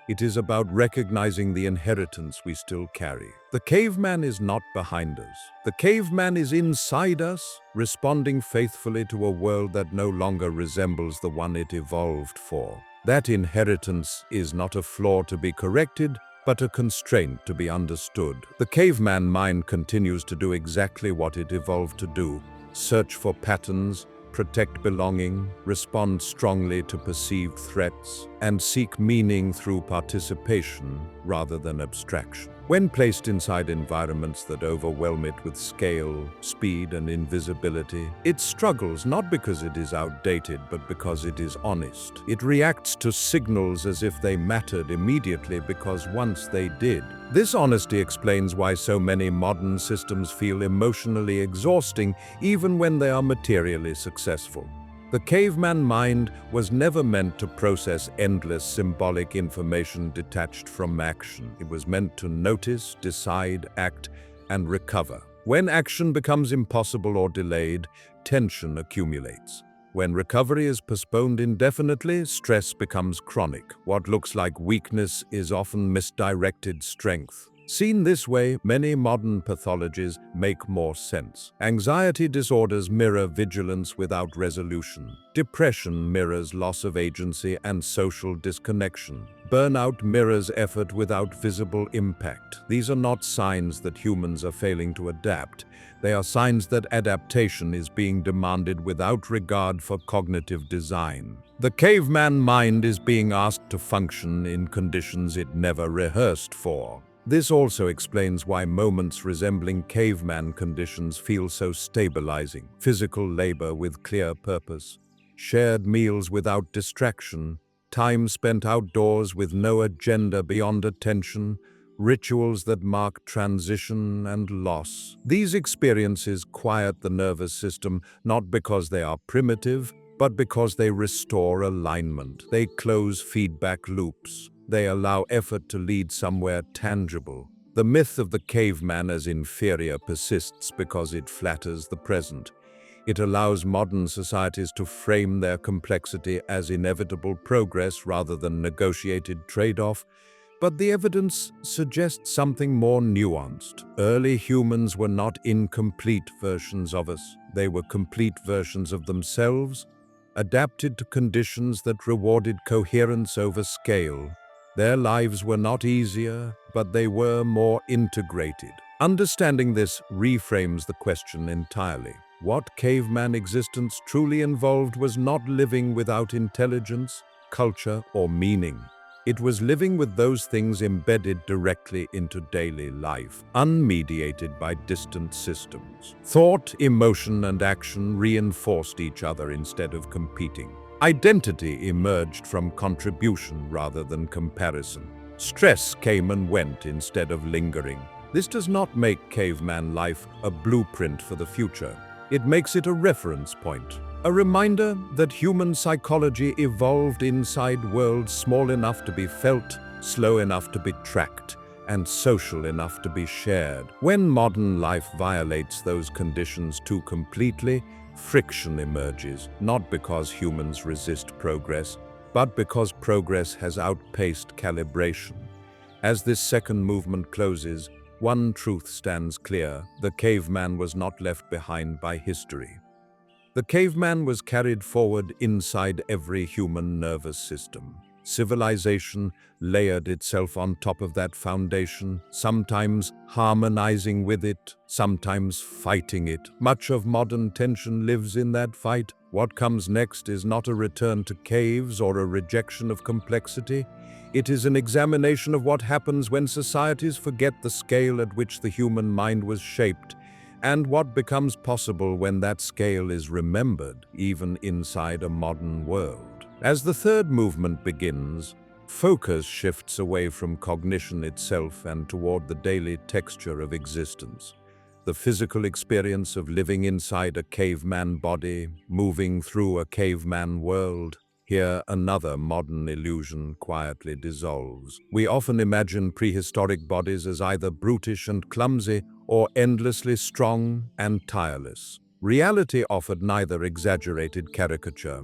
It is about recognizing the inheritance we still carry. The caveman is not behind us. The caveman is inside us, responding faithfully to a world that no longer resembles the one it evolved for. That inheritance is not a flaw to be corrected, but a constraint to be understood. The caveman mind continues to do exactly what it evolved to do: search for patterns, protect belonging, respond strongly to perceived threats, and seek meaning through participation rather than abstraction. When placed inside environments that overwhelm it with scale, speed, and invisibility, it struggles not because it is outdated, but because it is honest. It reacts to signals as if they mattered immediately because once they did. This honesty explains why so many modern systems feel emotionally exhausting even when they are materially successful. The caveman mind was never meant to process endless symbolic information detached from action. It was meant to notice, decide, act, and recover. When action becomes impossible or delayed, tension accumulates. When recovery is postponed indefinitely, stress becomes chronic. What looks like weakness is often misdirected strength. Seen this way, many modern pathologies make more sense. Anxiety disorders mirror vigilance without resolution. Depression mirrors loss of agency and social disconnection. Burnout mirrors effort without visible impact. These are not signs that humans are failing to adapt. They are signs that adaptation is being demanded without regard for cognitive design. The caveman mind is being asked to function in conditions it never rehearsed for. This also explains why moments resembling caveman conditions feel so stabilizing. Physical labor with clear purpose, shared meals without distraction, time spent outdoors with no agenda beyond attention, rituals that mark transition and loss. These experiences quiet the nervous system not because they are primitive, but because they restore alignment. They close feedback loops. They allow effort to lead somewhere tangible. The myth of the caveman as inferior persists because it flatters the present. It allows modern societies to frame their complexity as inevitable progress rather than negotiated trade-off. But the evidence suggests something more nuanced. Early humans were not incomplete versions of us. They were complete versions of themselves, adapted to conditions that rewarded coherence over scale. Their lives were not easier, but they were more integrated. Understanding this reframes the question entirely. What caveman existence truly involved was not living without intelligence, culture, or meaning. It was living with those things embedded directly into daily life, unmediated by distant systems. Thought, emotion, and action reinforced each other instead of competing. Identity emerged from contribution rather than comparison. Stress came and went instead of lingering. This does not make caveman life a blueprint for the future. It makes it a reference point. A reminder that human psychology evolved inside worlds small enough to be felt, slow enough to be tracked, and social enough to be shared. When modern life violates those conditions too completely, friction emerges, not because humans resist progress, but because progress has outpaced calibration. As this second movement closes, one truth stands clear: the caveman was not left behind by history. The caveman was carried forward inside every human nervous system. Civilization layered itself on top of that foundation, sometimes harmonizing with it, sometimes fighting it. Much of modern tension lives in that fight. What comes next is not a return to caves or a rejection of complexity. It is an examination of what happens when societies forget the scale at which the human mind was shaped, and what becomes possible when that scale is remembered, even inside a modern world. As the third movement begins, focus shifts away from cognition itself and toward the daily texture of existence. The physical experience of living inside a caveman body, moving through a caveman world. Here, another modern illusion quietly dissolves. We often imagine prehistoric bodies as either brutish and clumsy or endlessly strong and tireless. Reality offered neither exaggerated caricature.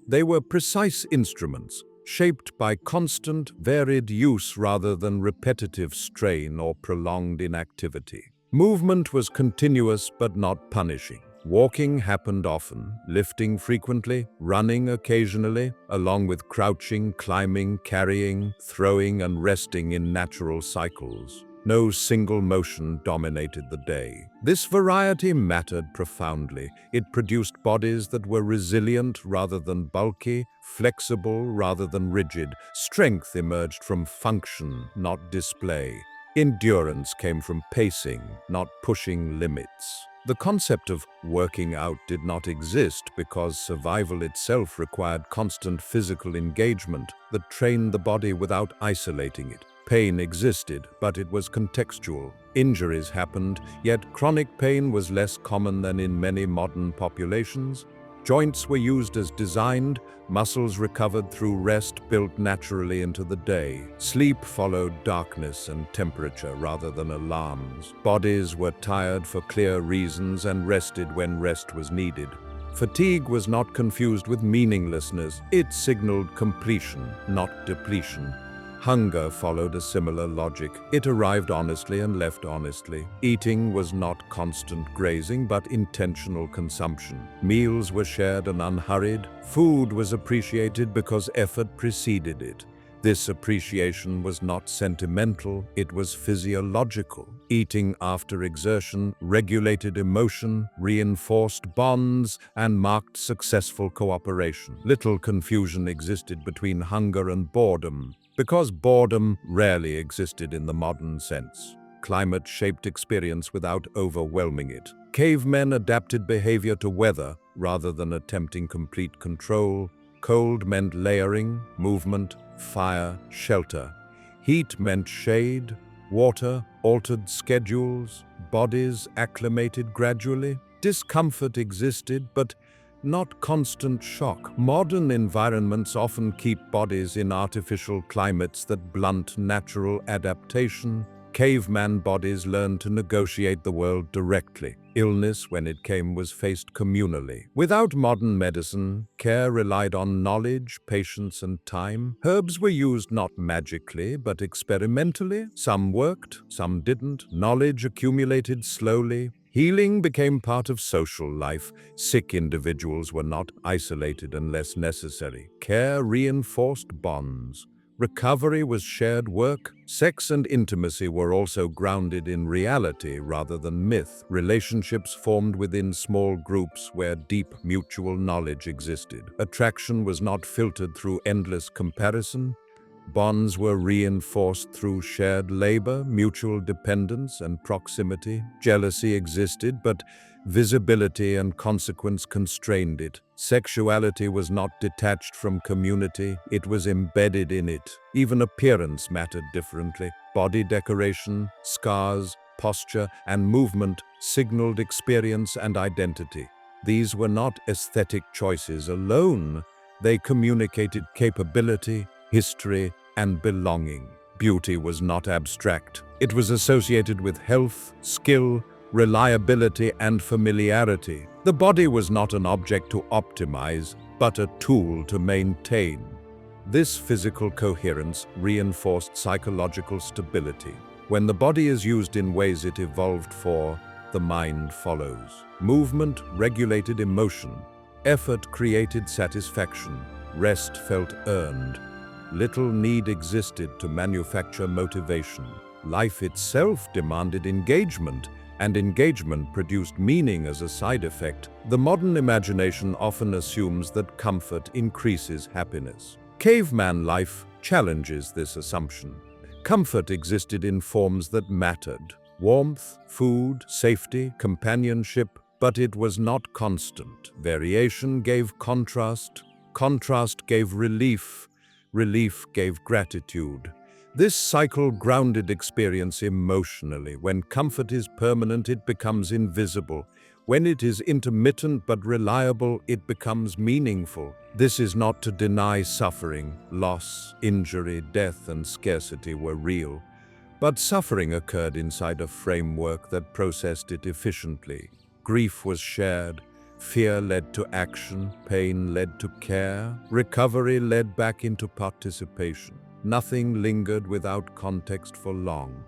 They were precise instruments, shaped by constant, varied use rather than repetitive strain or prolonged inactivity. Movement was continuous but not punishing. Walking happened often, lifting frequently, running occasionally, along with crouching, climbing, carrying, throwing, and resting in natural cycles. No single motion dominated the day. This variety mattered profoundly. It produced bodies that were resilient rather than bulky, flexible rather than rigid. Strength emerged from function, not display. Endurance came from pacing, not pushing limits. The concept of working out did not exist because survival itself required constant physical engagement that trained the body without isolating it. Pain existed, but it was contextual. Injuries happened, yet chronic pain was less common than in many modern populations. Joints were used as designed, muscles recovered through rest built naturally into the day. Sleep followed darkness and temperature rather than alarms. Bodies were tired for clear reasons and rested when rest was needed. Fatigue was not confused with meaninglessness. It signaled completion, not depletion. Hunger followed a similar logic. It arrived honestly and left honestly. Eating was not constant grazing, but intentional consumption. Meals were shared and unhurried. Food was appreciated because effort preceded it. This appreciation was not sentimental, it was physiological. Eating after exertion regulated emotion, reinforced bonds, and marked successful cooperation. Little confusion existed between hunger and boredom, because boredom rarely existed in the modern sense. Climate shaped experience without overwhelming it. Cavemen adapted behavior to weather rather than attempting complete control. Cold meant layering, movement, fire, shelter. Heat meant shade, water, altered schedules, bodies acclimated gradually. Discomfort existed, but not constant shock. Modern environments often keep bodies in artificial climates that blunt natural adaptation. Caveman bodies learned to negotiate the world directly. Illness, when it came, was faced communally. Without modern medicine, care relied on knowledge, patience, and time. Herbs were used not magically, but experimentally. Some worked, some didn't. Knowledge accumulated slowly. Healing became part of social life. Sick individuals were not isolated unless necessary. Care reinforced bonds. Recovery was shared work. Sex and intimacy were also grounded in reality rather than myth. Relationships formed within small groups where deep mutual knowledge existed. Attraction was not filtered through endless comparison. Bonds were reinforced through shared labor, mutual dependence, and proximity. Jealousy existed, but visibility and consequence constrained it. Sexuality was not detached from community, it was embedded in it. Even appearance mattered differently. Body decoration, scars, posture, and movement signaled experience and identity. These were not aesthetic choices alone, they communicated capability, history, and belonging. Beauty was not abstract. It was associated with health, skill, reliability, and familiarity. The body was not an object to optimize, but a tool to maintain. This physical coherence reinforced psychological stability. When the body is used in ways it evolved for, the mind follows. Movement regulated emotion. Effort created satisfaction. Rest felt earned. Little need existed to manufacture motivation. Life itself demanded engagement, and engagement produced meaning as a side effect. The modern imagination often assumes that comfort increases happiness. Caveman life challenges this assumption. Comfort existed in forms that mattered: warmth, food, safety, companionship, but it was not constant. Variation gave contrast, contrast gave relief, relief gave gratitude. This cycle grounded experience emotionally. When comfort is permanent, it becomes invisible. When it is intermittent but reliable, it becomes meaningful. This is not to deny suffering. Loss, injury, death, and scarcity were real. But suffering occurred inside a framework that processed it efficiently. Grief was shared. Fear led to action, pain led to care, recovery led back into participation. Nothing lingered without context for long.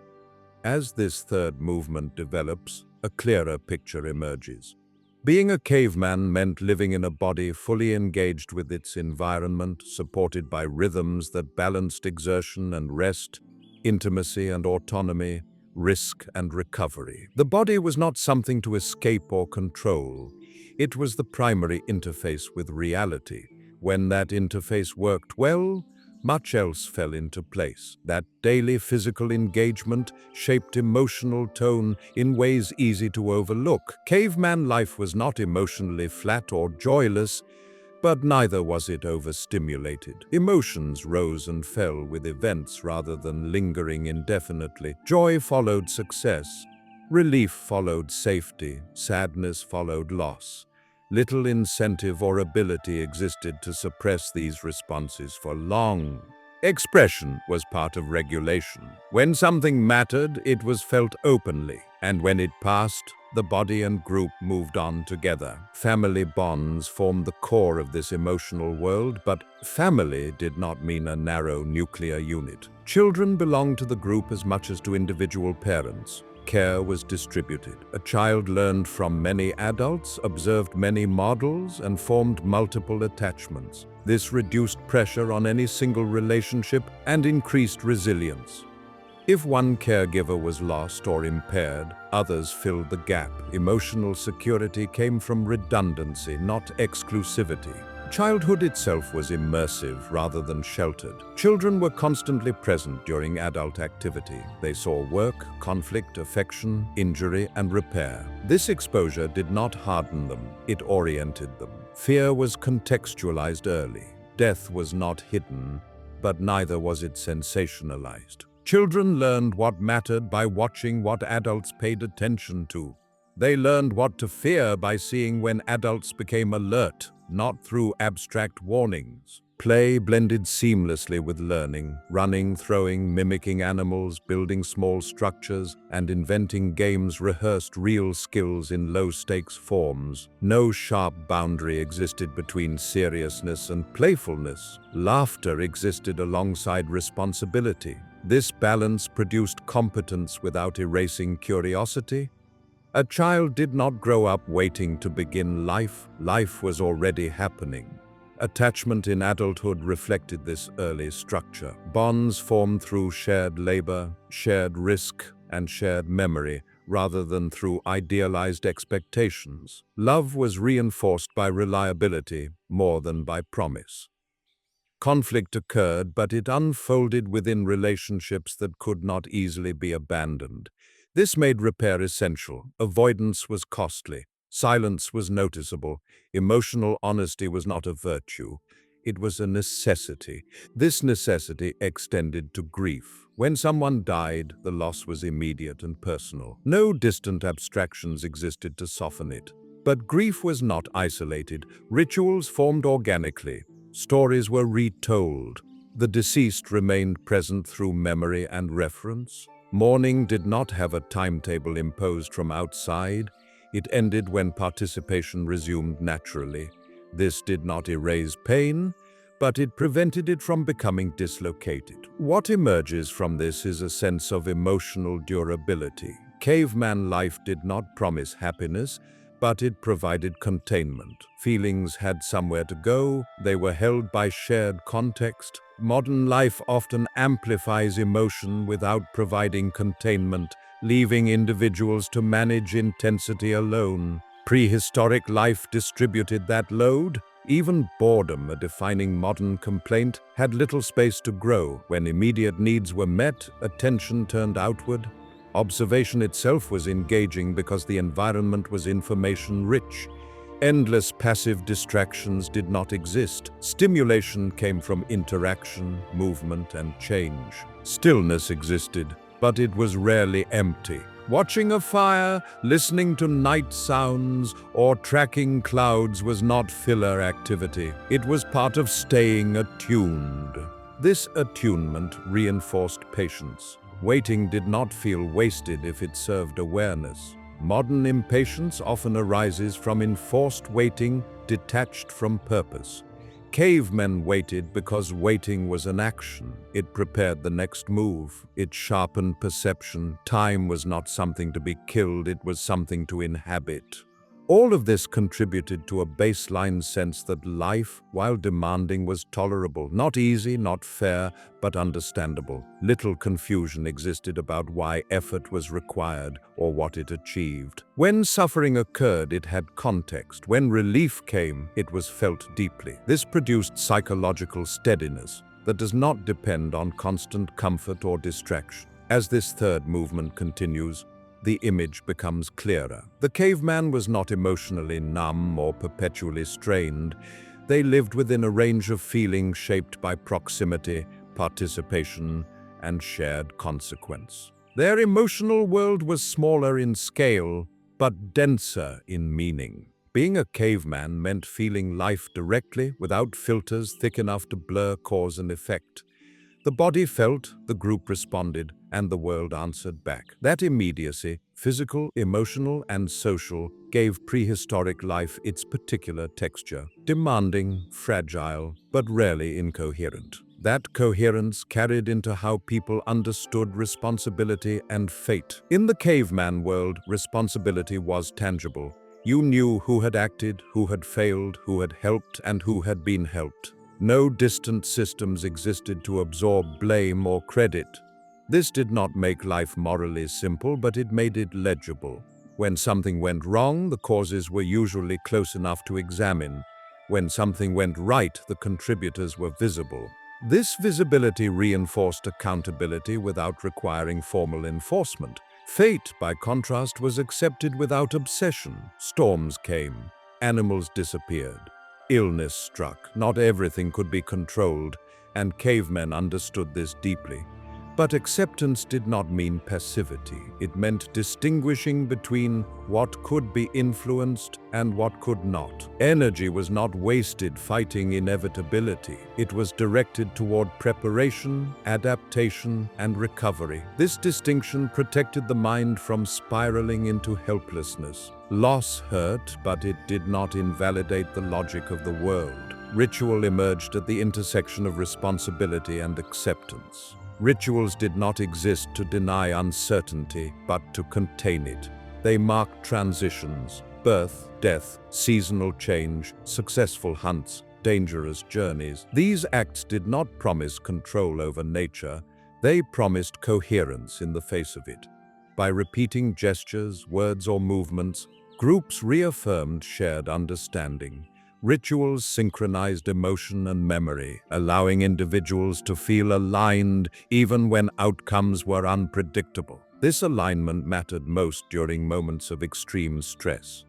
As this third movement develops, a clearer picture emerges. Being a caveman meant living in a body fully engaged with its environment, supported by rhythms that balanced exertion and rest, intimacy and autonomy, risk and recovery. The body was not something to escape or control. It was the primary interface with reality. When that interface worked well, much else fell into place. That daily physical engagement shaped emotional tone in ways easy to overlook. Caveman life was not emotionally flat or joyless, but neither was it overstimulated. Emotions rose and fell with events rather than lingering indefinitely. Joy followed success. Relief followed safety. Sadness followed loss. Little incentive or ability existed to suppress these responses for long. Expression was part of regulation. When something mattered, it was felt openly, and when it passed, the body and group moved on together. Family bonds formed the core of this emotional world, but family did not mean a narrow nuclear unit. Children belonged to the group as much as to individual parents. Care was distributed. A child learned from many adults, observed many models, and formed multiple attachments. This reduced pressure on any single relationship and increased resilience. If one caregiver was lost or impaired, others filled the gap. Emotional security came from redundancy, not exclusivity. Childhood itself was immersive rather than sheltered. Children were constantly present during adult activity. They saw work, conflict, affection, injury, and repair. This exposure did not harden them, it oriented them. Fear was contextualized early. Death was not hidden, but neither was it sensationalized. Children learned what mattered by watching what adults paid attention to. They learned what to fear by seeing when adults became alert, not through abstract warnings. Play blended seamlessly with learning, running, throwing, mimicking animals, building small structures, and inventing games rehearsed real skills in low-stakes forms. No sharp boundary existed between seriousness and playfulness. Laughter existed alongside responsibility. This balance produced competence without erasing curiosity. A child did not grow up waiting to begin life. Life was already happening. Attachment in adulthood reflected this early structure. Bonds formed through shared labor, shared risk, and shared memory, rather than through idealized expectations. Love was reinforced by reliability more than by promise. Conflict occurred, but it unfolded within relationships that could not easily be abandoned. This made repair essential. Avoidance was costly. Silence was noticeable. Emotional honesty was not a virtue. It was a necessity. This necessity extended to grief. When someone died, the loss was immediate and personal. No distant abstractions existed to soften it. But grief was not isolated. Rituals formed organically. Stories were retold. The deceased remained present through memory and reference. Mourning did not have a timetable imposed from outside. It ended when participation resumed naturally. This did not erase pain, but it prevented it from becoming dislocated. What emerges from this is a sense of emotional durability. Caveman life did not promise happiness, but it provided containment. Feelings had somewhere to go, they were held by shared context. Modern life often amplifies emotion without providing containment, leaving individuals to manage intensity alone. Prehistoric life distributed that load. Even boredom, a defining modern complaint, had little space to grow. When immediate needs were met, attention turned outward. Observation itself was engaging because the environment was information-rich. Endless passive distractions did not exist. Stimulation came from interaction, movement, and change. Stillness existed, but it was rarely empty. Watching a fire, listening to night sounds, or tracking clouds was not filler activity. It was part of staying attuned. This attunement reinforced patience. Waiting did not feel wasted if it served awareness. Modern impatience often arises from enforced waiting detached from purpose. Cavemen waited because waiting was an action. It prepared the next move. It sharpened perception. Time was not something to be killed, it was something to inhabit. All of this contributed to a baseline sense that life, while demanding, was tolerable. Not easy, not fair, but understandable. Little confusion existed about why effort was required or what it achieved. When suffering occurred, it had context. When relief came, it was felt deeply. This produced psychological steadiness that does not depend on constant comfort or distraction. As this third movement continues, the image becomes clearer. The caveman was not emotionally numb or perpetually strained. They lived within a range of feelings shaped by proximity, participation, and shared consequence. Their emotional world was smaller in scale, but denser in meaning. Being a caveman meant feeling life directly, without filters thick enough to blur cause and effect. The body felt, the group responded, and the world answered back. That immediacy, physical, emotional, and social, gave prehistoric life its particular texture. Demanding, fragile, but rarely incoherent. That coherence carried into how people understood responsibility and fate. In the caveman world, responsibility was tangible. You knew who had acted, who had failed, who had helped, and who had been helped. No distant systems existed to absorb blame or credit. This did not make life morally simple, but it made it legible. When something went wrong, the causes were usually close enough to examine. When something went right, the contributors were visible. This visibility reinforced accountability without requiring formal enforcement. Fate, by contrast, was accepted without obsession. Storms came. Animals disappeared. Illness struck. Not everything could be controlled, and cavemen understood this deeply. But acceptance did not mean passivity. It meant distinguishing between what could be influenced and what could not. Energy was not wasted fighting inevitability. It was directed toward preparation, adaptation, and recovery. This distinction protected the mind from spiraling into helplessness. Loss hurt, but it did not invalidate the logic of the world. Ritual emerged at the intersection of responsibility and acceptance. Rituals did not exist to deny uncertainty, but to contain it. They marked transitions, birth, death, seasonal change, successful hunts, dangerous journeys. These acts did not promise control over nature, they promised coherence in the face of it. By repeating gestures, words, or movements, groups reaffirmed shared understanding. Rituals synchronized emotion and memory, allowing individuals to feel aligned even when outcomes were unpredictable. This alignment mattered most during moments of extreme stress.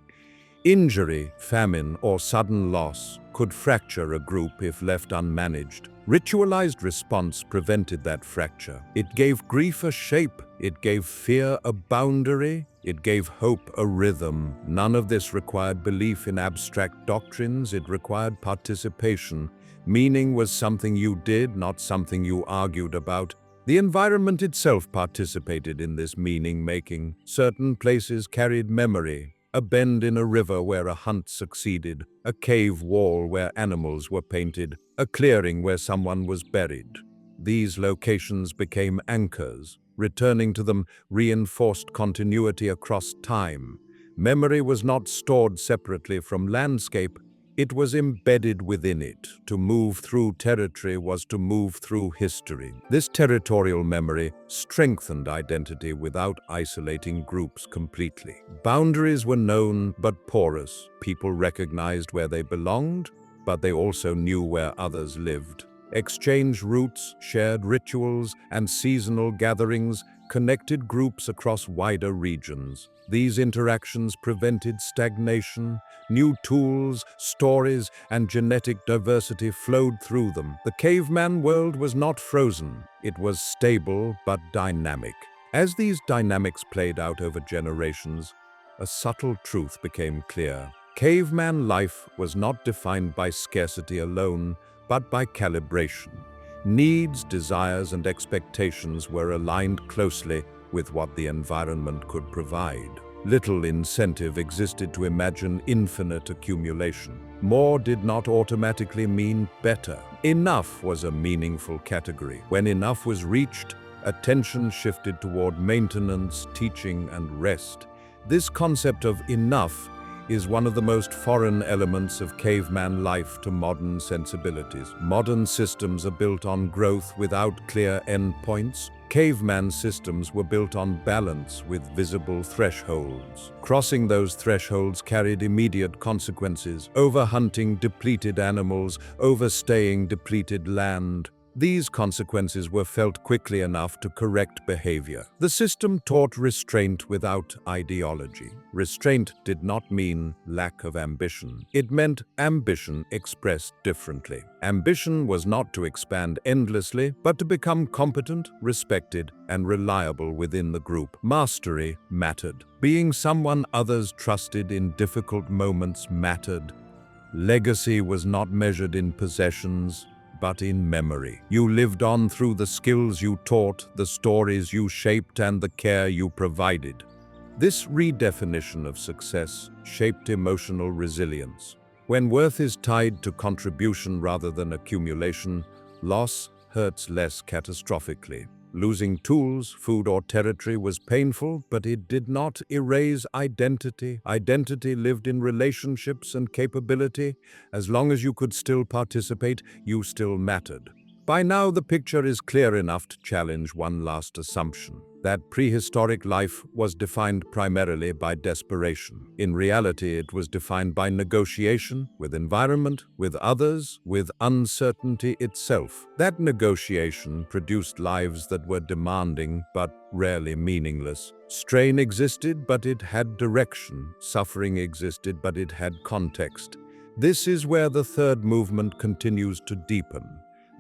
Injury, famine, or sudden loss could fracture a group if left unmanaged. Ritualized response prevented that fracture. It gave grief a shape, it gave fear a boundary, it gave hope a rhythm. None of this required belief in abstract doctrines, it required participation. Meaning was something you did, not something you argued about. The environment itself participated in this meaning-making. Certain places carried memory. A bend in a river where a hunt succeeded, a cave wall where animals were painted, a clearing where someone was buried. These locations became anchors. Returning to them reinforced continuity across time. Memory was not stored separately from landscape, it was embedded within it. To move through territory was to move through history. This territorial memory strengthened identity without isolating groups completely. Boundaries were known but porous. People recognized where they belonged, but they also knew where others lived. Exchange routes, shared rituals, and seasonal gatherings connected groups across wider regions. These interactions prevented stagnation. New tools, stories, and genetic diversity flowed through them. The caveman world was not frozen. It was stable but dynamic. As these dynamics played out over generations, a subtle truth became clear. Caveman life was not defined by scarcity alone, but by calibration. Needs, desires, and expectations were aligned closely with what the environment could provide. Little incentive existed to imagine infinite accumulation. More did not automatically mean better. Enough was a meaningful category. When enough was reached, attention shifted toward maintenance, teaching, and rest. This concept of enough is one of the most foreign elements of caveman life to modern sensibilities. Modern systems are built on growth without clear endpoints. Caveman systems were built on balance with visible thresholds. Crossing those thresholds carried immediate consequences: overhunting depleted animals, overstaying depleted land. These consequences were felt quickly enough to correct behavior. The system taught restraint without ideology. Restraint did not mean lack of ambition. It meant ambition expressed differently. Ambition was not to expand endlessly, but to become competent, respected, and reliable within the group. Mastery mattered. Being someone others trusted in difficult moments mattered. Legacy was not measured in possessions, but in memory. You lived on through the skills you taught, the stories you shaped, and the care you provided. This redefinition of success shaped emotional resilience. When worth is tied to contribution rather than accumulation, loss hurts less catastrophically. Losing tools, food, or territory was painful, but it did not erase identity. Identity lived in relationships and capability. As long as you could still participate, you still mattered. By now, the picture is clear enough to challenge one last assumption: that prehistoric life was defined primarily by desperation. In reality, it was defined by negotiation with environment, with others, with uncertainty itself. That negotiation produced lives that were demanding but rarely meaningless. Strain existed, but it had direction. Suffering existed, but it had context. This is where the third movement continues to deepen.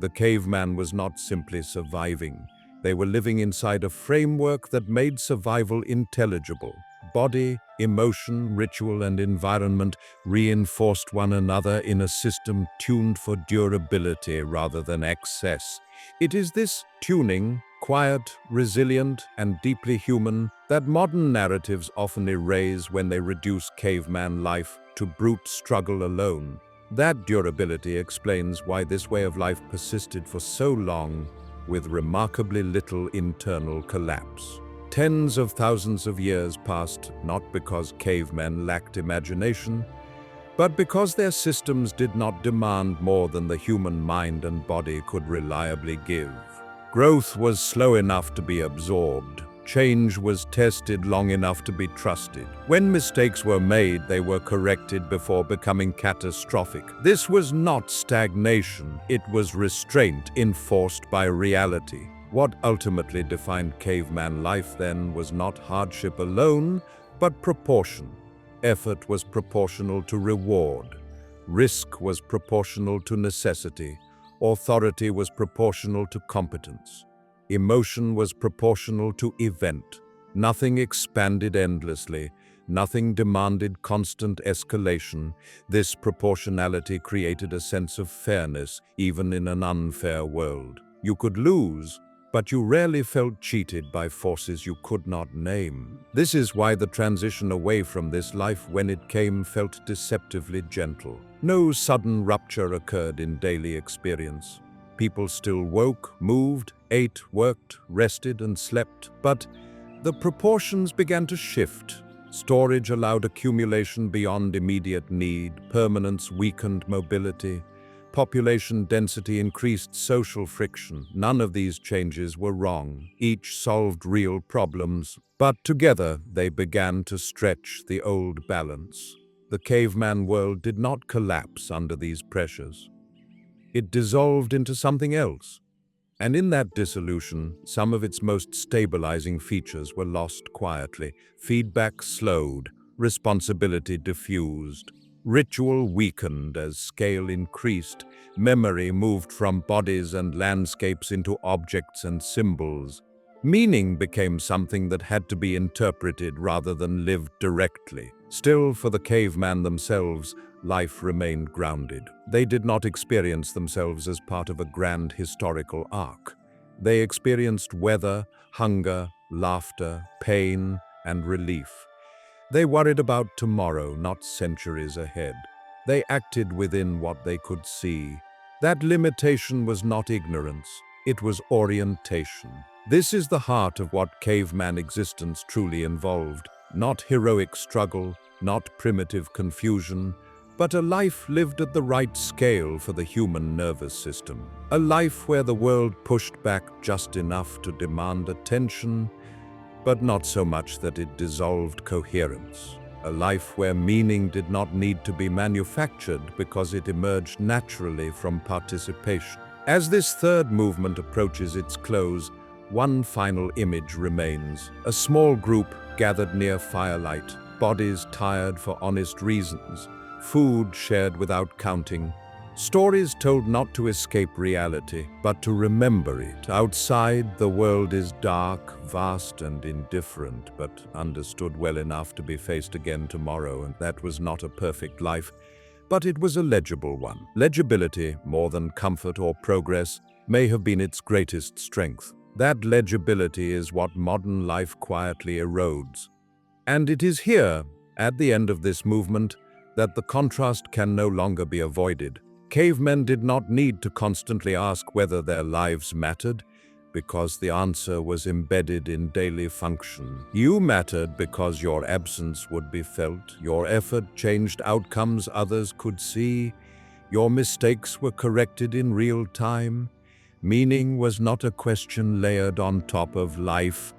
The caveman was not simply surviving. They were living inside a framework that made survival intelligible. Body, emotion, ritual, and environment reinforced one another in a system tuned for durability rather than excess. It is this tuning, quiet, resilient, and deeply human, that modern narratives often erase when they reduce caveman life to brute struggle alone. That durability explains why this way of life persisted for so long, with remarkably little internal collapse. Tens of thousands of years passed not because cavemen lacked imagination, but because their systems did not demand more than the human mind and body could reliably give. Growth was slow enough to be absorbed. Change was tested long enough to be trusted. When mistakes were made, they were corrected before becoming catastrophic. This was not stagnation, it was restraint enforced by reality. What ultimately defined caveman life then was not hardship alone, but proportion. Effort was proportional to reward. Risk was proportional to necessity. Authority was proportional to competence. Emotion was proportional to event. Nothing expanded endlessly. Nothing demanded constant escalation. This proportionality created a sense of fairness, even in an unfair world. You could lose, but you rarely felt cheated by forces you could not name. This is why the transition away from this life, when it came, felt deceptively gentle. No sudden rupture occurred in daily experience. People still woke, moved, ate, worked, rested, and slept, but the proportions began to shift. Storage allowed accumulation beyond immediate need, permanence weakened mobility, population density increased social friction. None of these changes were wrong. Each solved real problems, but together they began to stretch the old balance. The caveman world did not collapse under these pressures. It dissolved into something else. And in that dissolution, some of its most stabilizing features were lost quietly. Feedback slowed, responsibility diffused, ritual weakened as scale increased, memory moved from bodies and landscapes into objects and symbols. Meaning became something that had to be interpreted rather than lived directly. Still, for the caveman themselves, life remained grounded. They did not experience themselves as part of a grand historical arc. They experienced weather, hunger, laughter, pain, and relief. They worried about tomorrow, not centuries ahead. They acted within what they could see. That limitation was not ignorance, it was orientation. This is the heart of what caveman existence truly involved. Not heroic struggle, not primitive confusion, but a life lived at the right scale for the human nervous system. A life where the world pushed back just enough to demand attention, but not so much that it dissolved coherence. A life where meaning did not need to be manufactured because it emerged naturally from participation. As this third movement approaches its close, one final image remains. A small group gathered near firelight, bodies tired for honest reasons, food shared without counting, stories told not to escape reality, but to remember it. Outside, the world is dark, vast, and indifferent, but understood well enough to be faced again tomorrow, and that was not a perfect life, but it was a legible one. Legibility, more than comfort or progress, may have been its greatest strength. That legibility is what modern life quietly erodes. And it is here, at the end of this movement, that the contrast can no longer be avoided. Cavemen did not need to constantly ask whether their lives mattered, because the answer was embedded in daily function. You mattered because your absence would be felt, your effort changed outcomes others could see, your mistakes were corrected in real time. Meaning was not a question layered on top of life.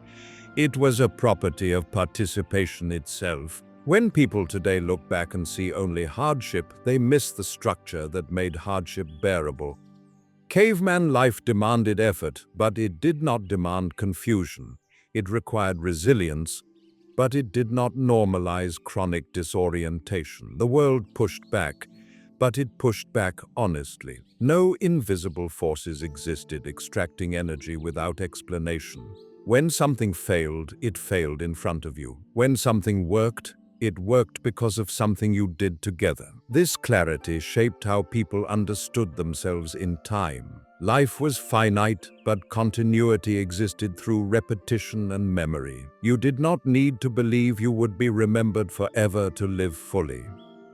It was a property of participation itself. When people today look back and see only hardship, they miss the structure that made hardship bearable. Caveman life demanded effort, but it did not demand confusion. It required resilience, but it did not normalize chronic disorientation. The world pushed back, but it pushed back honestly. No invisible forces existed extracting energy without explanation. When something failed, it failed in front of you. When something worked, it worked because of something you did together. This clarity shaped how people understood themselves in time. Life was finite, but continuity existed through repetition and memory. You did not need to believe you would be remembered forever to live fully.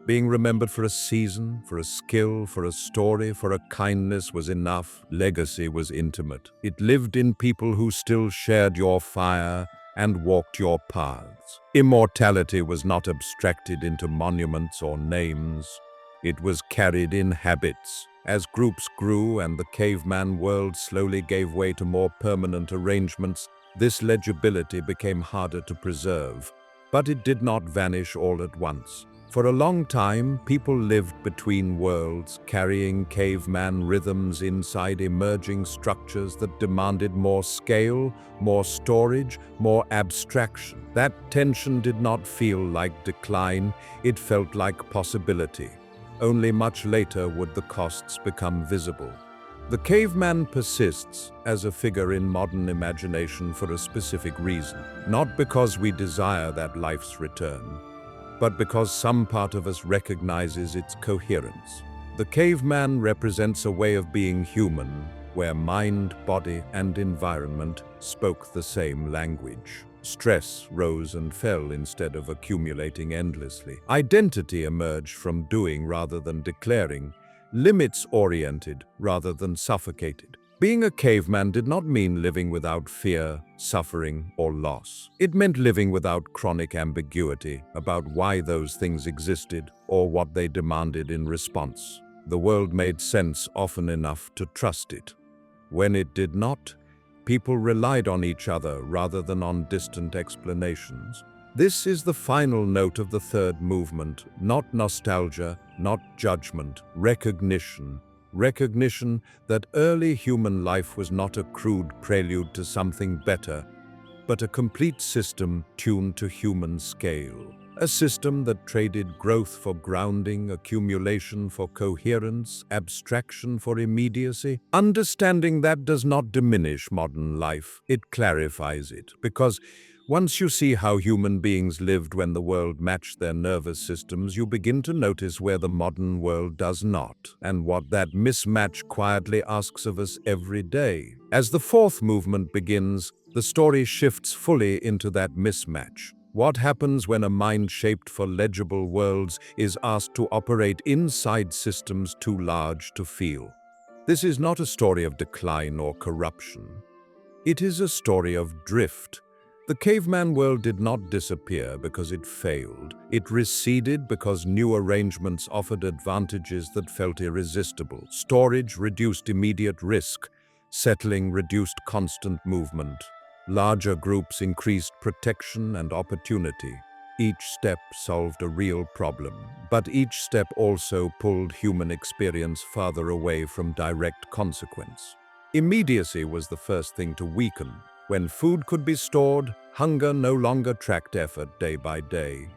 Being remembered for a season, for a skill, for a story, for a kindness was enough. Legacy was intimate. It lived in people who still shared your fire and walked your paths. Immortality was not abstracted into monuments or names. It was carried in habits. As groups grew and the caveman world slowly gave way to more permanent arrangements, this legibility became harder to preserve. But it did not vanish all at once. For a long time, people lived between worlds, carrying caveman rhythms inside emerging structures that demanded more scale, more storage, more abstraction. That tension did not feel like decline, it felt like possibility. Only much later would the costs become visible. The caveman persists as a figure in modern imagination for a specific reason, not because we desire that life's return, but because some part of us recognizes its coherence. The caveman represents a way of being human, where mind, body, and environment spoke the same language. Stress rose and fell instead of accumulating endlessly. Identity emerged from doing rather than declaring, limits-oriented rather than suffocated. Being a caveman did not mean living without fear, suffering, or loss. It meant living without chronic ambiguity about why those things existed or what they demanded in response. The world made sense often enough to trust it. When it did not, people relied on each other rather than on distant explanations. This is the final note of the third movement, not nostalgia, not judgment, recognition. Recognition that early human life was not a crude prelude to something better, but a complete system tuned to human scale. A system that traded growth for grounding, accumulation for coherence, abstraction for immediacy. Understanding that does not diminish modern life, it clarifies it, because once you see how human beings lived when the world matched their nervous systems, you begin to notice where the modern world does not, and what that mismatch quietly asks of us every day. As the fourth movement begins, the story shifts fully into that mismatch. What happens when a mind shaped for legible worlds is asked to operate inside systems too large to feel? This is not a story of decline or corruption. It is a story of drift. The caveman world did not disappear because it failed. It receded because new arrangements offered advantages that felt irresistible. Storage reduced immediate risk. Settling reduced constant movement. Larger groups increased protection and opportunity. Each step solved a real problem, but each step also pulled human experience farther away from direct consequence. Immediacy was the first thing to weaken. When food could be stored, hunger no longer tracked effort day by day.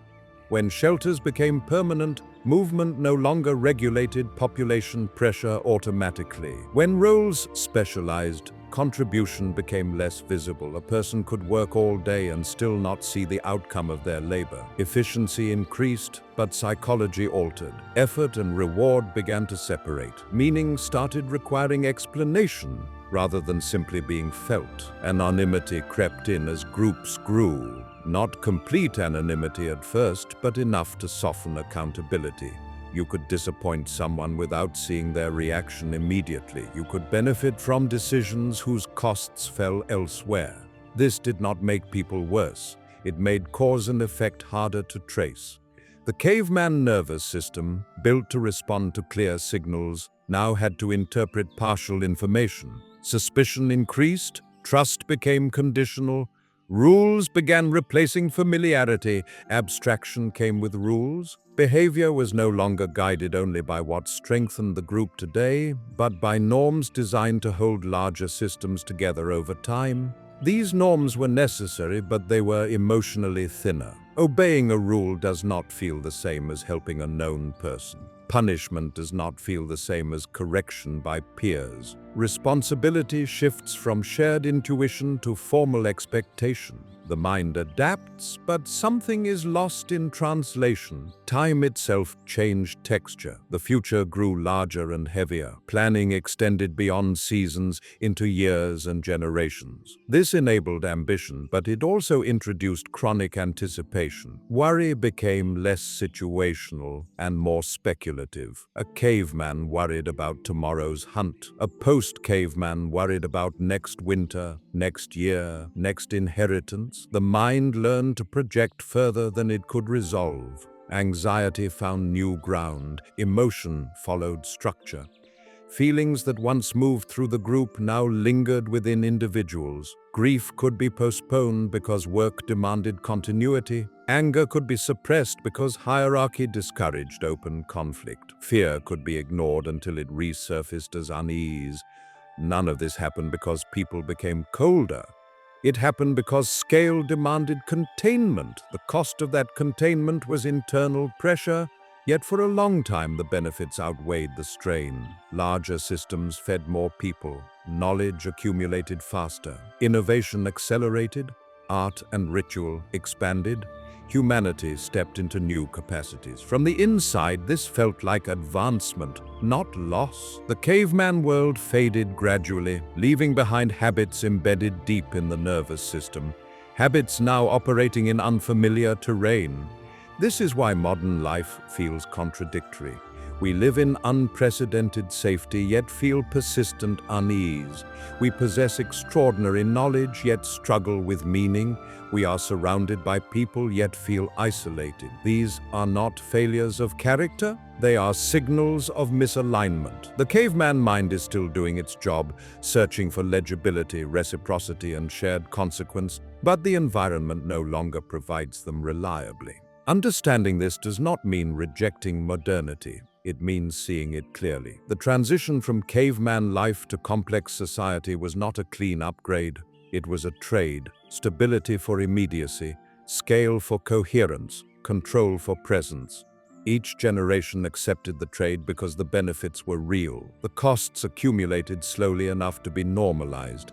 When shelters became permanent, movement no longer regulated population pressure automatically. When roles specialized, contribution became less visible. A person could work all day and still not see the outcome of their labor. Efficiency increased, but psychology altered. Effort and reward began to separate. Meaning started requiring explanation rather than simply being felt. Anonymity crept in as groups grew. Not complete anonymity at first, but enough to soften accountability. You could disappoint someone without seeing their reaction immediately. You could benefit from decisions whose costs fell elsewhere. This did not make people worse. It made cause and effect harder to trace. The caveman nervous system, built to respond to clear signals, now had to interpret partial information. Suspicion increased, trust became conditional, rules began replacing familiarity, abstraction came with rules. Behavior was no longer guided only by what strengthened the group today, but by norms designed to hold larger systems together over time. These norms were necessary, but they were emotionally thinner. Obeying a rule does not feel the same as helping a known person. Punishment does not feel the same as correction by peers. Responsibility shifts from shared intuition to formal expectation. The mind adapts, but something is lost in translation. Time itself changed texture. The future grew larger and heavier. Planning extended beyond seasons into years and generations. This enabled ambition, but it also introduced chronic anticipation. Worry became less situational and more speculative. A caveman worried about tomorrow's hunt. A post-caveman worried about next winter, next year, next inheritance. The mind learned to project further than it could resolve. Anxiety found new ground. Emotion followed structure. Feelings that once moved through the group now lingered within individuals. Grief could be postponed because work demanded continuity. Anger could be suppressed because hierarchy discouraged open conflict. Fear could be ignored until it resurfaced as unease. None of this happened because people became colder. It happened because scale demanded containment. The cost of that containment was internal pressure, yet for a long time the benefits outweighed the strain. Larger systems fed more people. Knowledge accumulated faster. Innovation accelerated. Art and ritual expanded. Humanity stepped into new capacities. From the inside, this felt like advancement, not loss. The caveman world faded gradually, leaving behind habits embedded deep in the nervous system, habits now operating in unfamiliar terrain. This is why modern life feels contradictory. We live in unprecedented safety, yet feel persistent unease. We possess extraordinary knowledge, yet struggle with meaning. We are surrounded by people, yet feel isolated. These are not failures of character, they are signals of misalignment. The caveman mind is still doing its job, searching for legibility, reciprocity, and shared consequence, but the environment no longer provides them reliably. Understanding this does not mean rejecting modernity. It means seeing it clearly. The transition from caveman life to complex society was not a clean upgrade. It was a trade: stability for immediacy, scale for coherence, control for presence. Each generation accepted the trade because the benefits were real. The costs accumulated slowly enough to be normalized.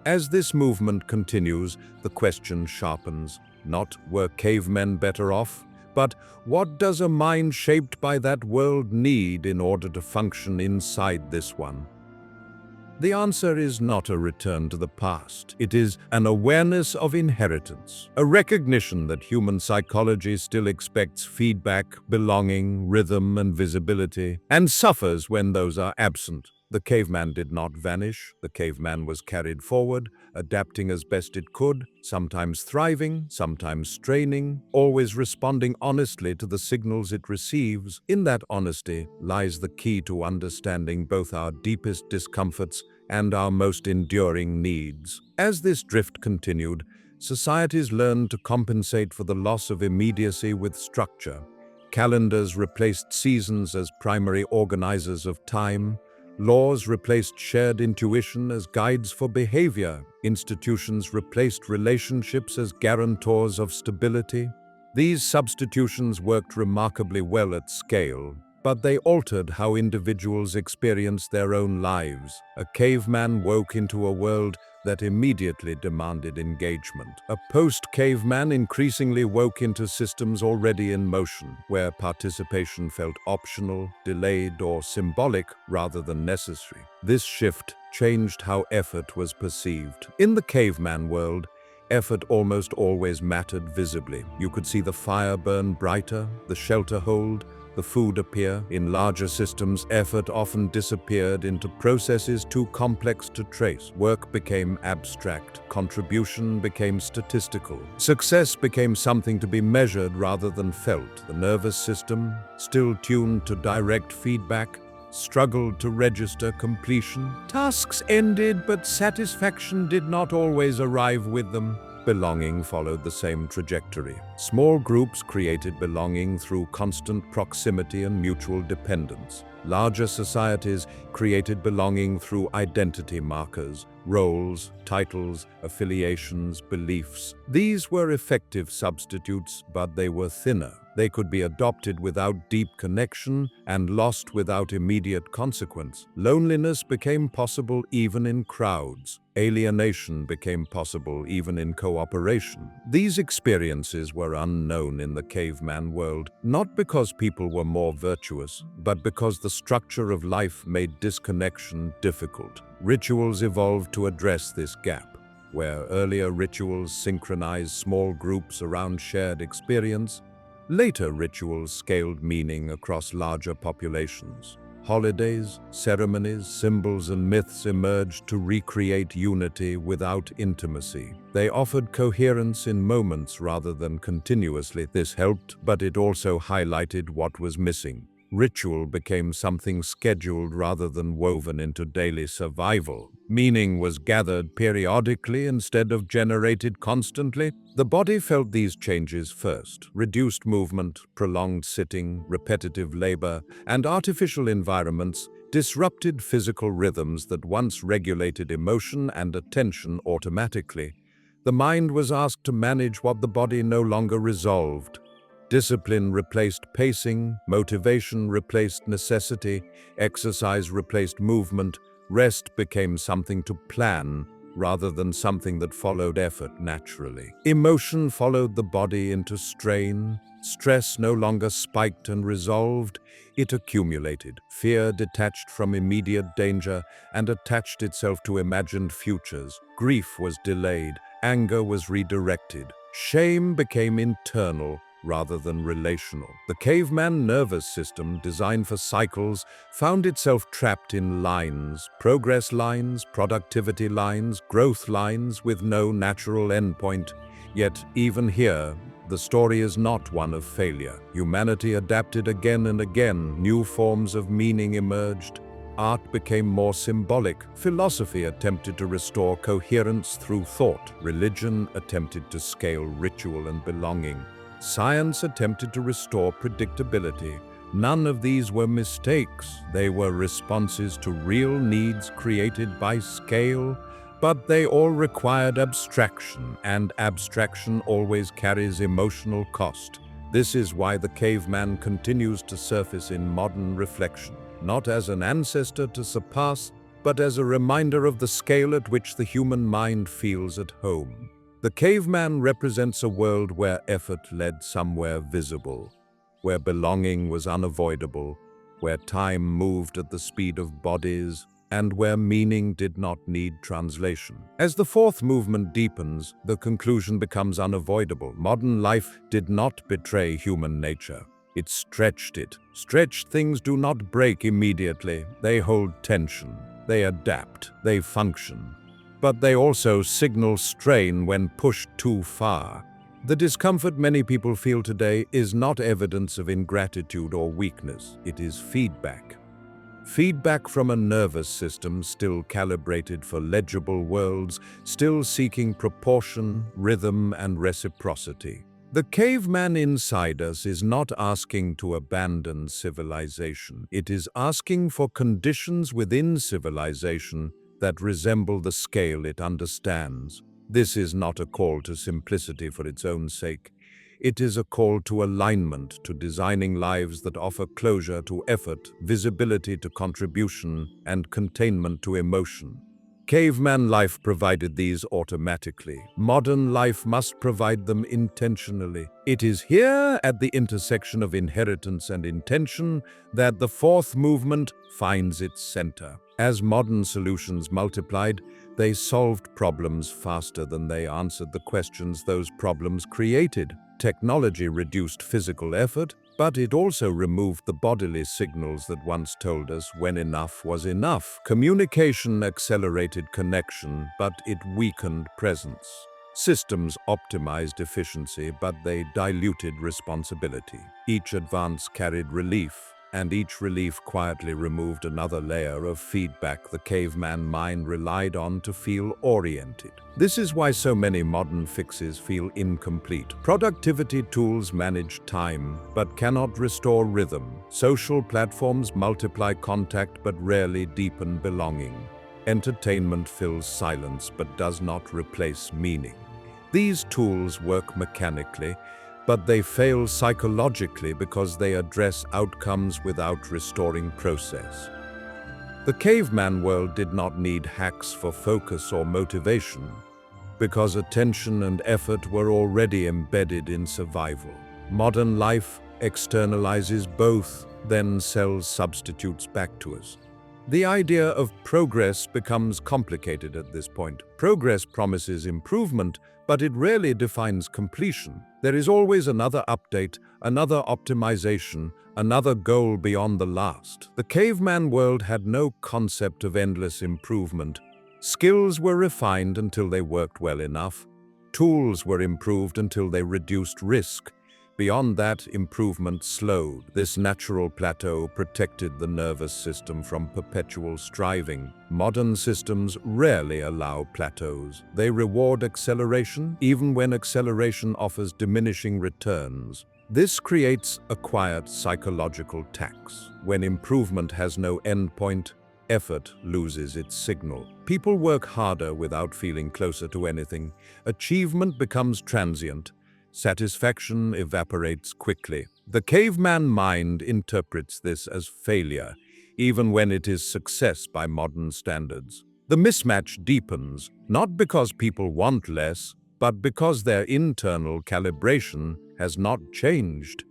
As this movement continues, the question sharpens. Not were cavemen better off, but what does a mind shaped by that world need in order to function inside this one? The answer is not a return to the past. It is an awareness of inheritance, a recognition that human psychology still expects feedback, belonging, rhythm, and visibility, and suffers when those are absent. The caveman did not vanish. The caveman was carried forward, adapting as best it could, sometimes thriving, sometimes straining, always responding honestly to the signals it receives. In that honesty lies the key to understanding both our deepest discomforts and our most enduring needs. As this drift continued, societies learned to compensate for the loss of immediacy with structure. Calendars replaced seasons as primary organizers of time. Laws replaced shared intuition as guides for behavior. Institutions replaced relationships as guarantors of stability. These substitutions worked remarkably well at scale, but they altered how individuals experienced their own lives. A caveman woke into a world that immediately demanded engagement. A post-caveman increasingly woke into systems already in motion, where participation felt optional, delayed, or symbolic rather than necessary. This shift changed how effort was perceived. In the caveman world, effort almost always mattered visibly. You could see the fire burn brighter, the shelter hold, the food appear. In larger systems, effort often disappeared into processes too complex to trace. Work became abstract. Contribution became statistical. Success became something to be measured rather than felt. The nervous system, still tuned to direct feedback, struggled to register completion. Tasks ended, but satisfaction did not always arrive with them. Belonging followed the same trajectory. Small groups created belonging through constant proximity and mutual dependence. Larger societies created belonging through identity markers, roles, titles, affiliations, beliefs. These were effective substitutes, but they were thinner. They could be adopted without deep connection and lost without immediate consequence. Loneliness became possible even in crowds. Alienation became possible even in cooperation. These experiences were unknown in the caveman world, not because people were more virtuous, but because the structure of life made disconnection difficult. Rituals evolved to address this gap. Where earlier rituals synchronized small groups around shared experience, later rituals scaled meaning across larger populations. Holidays, ceremonies, symbols, and myths emerged to recreate unity without intimacy. They offered coherence in moments rather than continuously. This helped, but it also highlighted what was missing. Ritual became something scheduled rather than woven into daily survival. Meaning was gathered periodically instead of generated constantly. The body felt these changes first. Reduced movement, prolonged sitting, repetitive labor, and artificial environments disrupted physical rhythms that once regulated emotion and attention automatically. The mind was asked to manage what the body no longer resolved. Discipline replaced pacing, motivation replaced necessity, exercise replaced movement, rest became something to plan rather than something that followed effort naturally. Emotion followed the body into strain. Stress no longer spiked and resolved, it accumulated. Fear detached from immediate danger and attached itself to imagined futures. Grief was delayed, anger was redirected. Shame became internal rather than relational. The caveman nervous system, designed for cycles, found itself trapped in lines, progress lines, productivity lines, growth lines with no natural endpoint. Yet, even here, the story is not one of failure. Humanity adapted again and again, new forms of meaning emerged. Art became more symbolic. Philosophy attempted to restore coherence through thought. Religion attempted to scale ritual and belonging. Science attempted to restore predictability. None of these were mistakes. They were responses to real needs created by scale, but they all required abstraction, and abstraction always carries emotional cost. This is why the caveman continues to surface in modern reflection, not as an ancestor to surpass, but as a reminder of the scale at which the human mind feels at home. The caveman represents a world where effort led somewhere visible, where belonging was unavoidable, where time moved at the speed of bodies, and where meaning did not need translation. As the fourth movement deepens, the conclusion becomes unavoidable. Modern life did not betray human nature. It stretched it. Stretched things do not break immediately. They hold tension. They adapt. They function. But they also signal strain when pushed too far. The discomfort many people feel today is not evidence of ingratitude or weakness. It is feedback. Feedback from a nervous system still calibrated for legible worlds, still seeking proportion, rhythm, and reciprocity. The caveman inside us is not asking to abandon civilization. It is asking for conditions within civilization that resemble the scale it understands. This is not a call to simplicity for its own sake. It is a call to alignment, to designing lives that offer closure to effort, visibility to contribution, and containment to emotion. Caveman life provided these automatically. Modern life must provide them intentionally. It is here, at the intersection of inheritance and intention, that the fourth movement finds its center. As modern solutions multiplied, they solved problems faster than they answered the questions those problems created. Technology reduced physical effort, but it also removed the bodily signals that once told us when enough was enough. Communication accelerated connection, but it weakened presence. Systems optimized efficiency, but they diluted responsibility. Each advance carried relief, and each relief quietly removed another layer of feedback the caveman mind relied on to feel oriented. This is why so many modern fixes feel incomplete. Productivity tools manage time, but cannot restore rhythm. Social platforms multiply contact, but rarely deepen belonging. Entertainment fills silence but does not replace meaning. These tools work mechanically, but they fail psychologically because they address outcomes without restoring process. The caveman world did not need hacks for focus or motivation, because attention and effort were already embedded in survival. Modern life externalizes both, then sells substitutes back to us. The idea of progress becomes complicated at this point. Progress promises improvement, but it rarely defines completion. There is always another update, another optimization, another goal beyond the last. The caveman world had no concept of endless improvement. Skills were refined until they worked well enough. Tools were improved until they reduced risk. Beyond that, improvement slowed. This natural plateau protected the nervous system from perpetual striving. Modern systems rarely allow plateaus. They reward acceleration, even when acceleration offers diminishing returns. This creates a quiet psychological tax. When improvement has no endpoint, effort loses its signal. People work harder without feeling closer to anything. Achievement becomes transient. Satisfaction evaporates quickly. The caveman mind interprets this as failure, even when it is success by modern standards. The mismatch deepens, not because people want less, but because their internal calibration has not changed.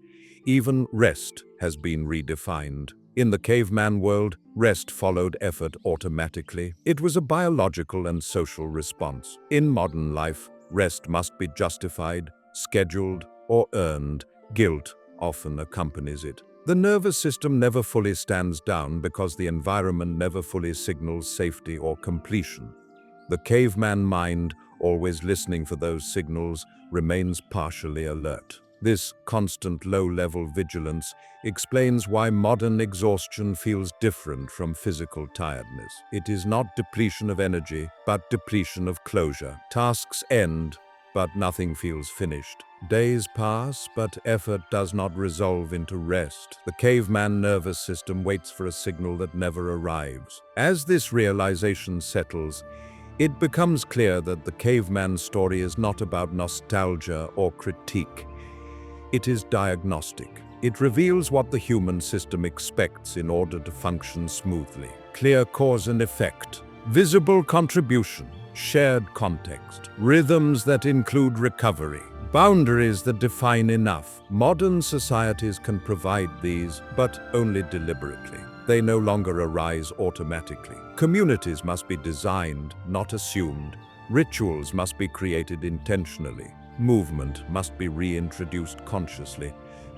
Even rest has been redefined. In the caveman world, rest followed effort automatically. It was a biological and social response. In modern life, rest must be justified, scheduled, or earned. Guilt often accompanies it. The nervous system never fully stands down because the environment never fully signals safety or completion. The caveman mind, always listening for those signals, remains partially alert. This constant low-level vigilance explains why modern exhaustion feels different from physical tiredness. It is not depletion of energy, but depletion of closure. Tasks end, but nothing feels finished. Days pass, but effort does not resolve into rest. The caveman nervous system waits for a signal that never arrives. As this realization settles, it becomes clear that the caveman story is not about nostalgia or critique. It is diagnostic. It reveals what the human system expects in order to function smoothly. Clear cause and effect, visible contribution, shared context, rhythms that include recovery, boundaries that define enough. Modern societies can provide these, but only deliberately. They no longer arise automatically. Communities must be designed, not assumed. Rituals must be created intentionally. Movement must be reintroduced consciously.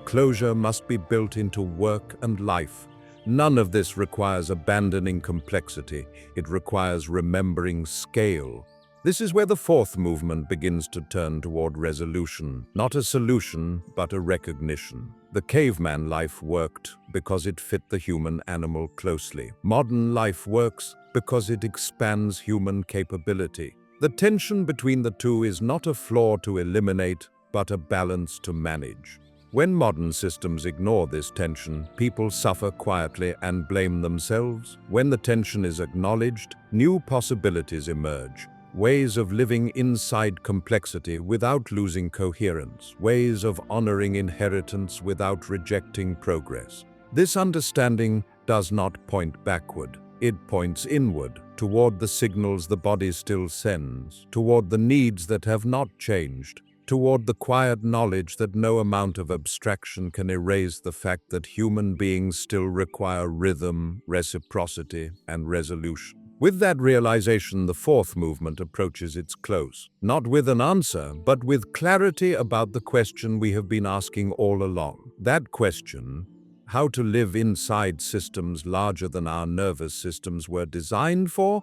Closure must be built into work and life. None of this requires abandoning complexity. It requires remembering scale. This is where the fourth movement begins to turn toward resolution. Not a solution, but a recognition. The caveman life worked because it fit the human-animal closely. Modern life works because it expands human capability. The tension between the two is not a flaw to eliminate, but a balance to manage. When modern systems ignore this tension, people suffer quietly and blame themselves. When the tension is acknowledged, new possibilities emerge. Ways of living inside complexity without losing coherence. Ways of honoring inheritance without rejecting progress. This understanding does not point backward. It points inward, toward the signals the body still sends, toward the needs that have not changed, toward the quiet knowledge that no amount of abstraction can erase the fact that human beings still require rhythm, reciprocity, and resolution. With that realization, the fourth movement approaches its close, not with an answer, but with clarity about the question we have been asking all along. That question, how to live inside systems larger than our nervous systems were designed for,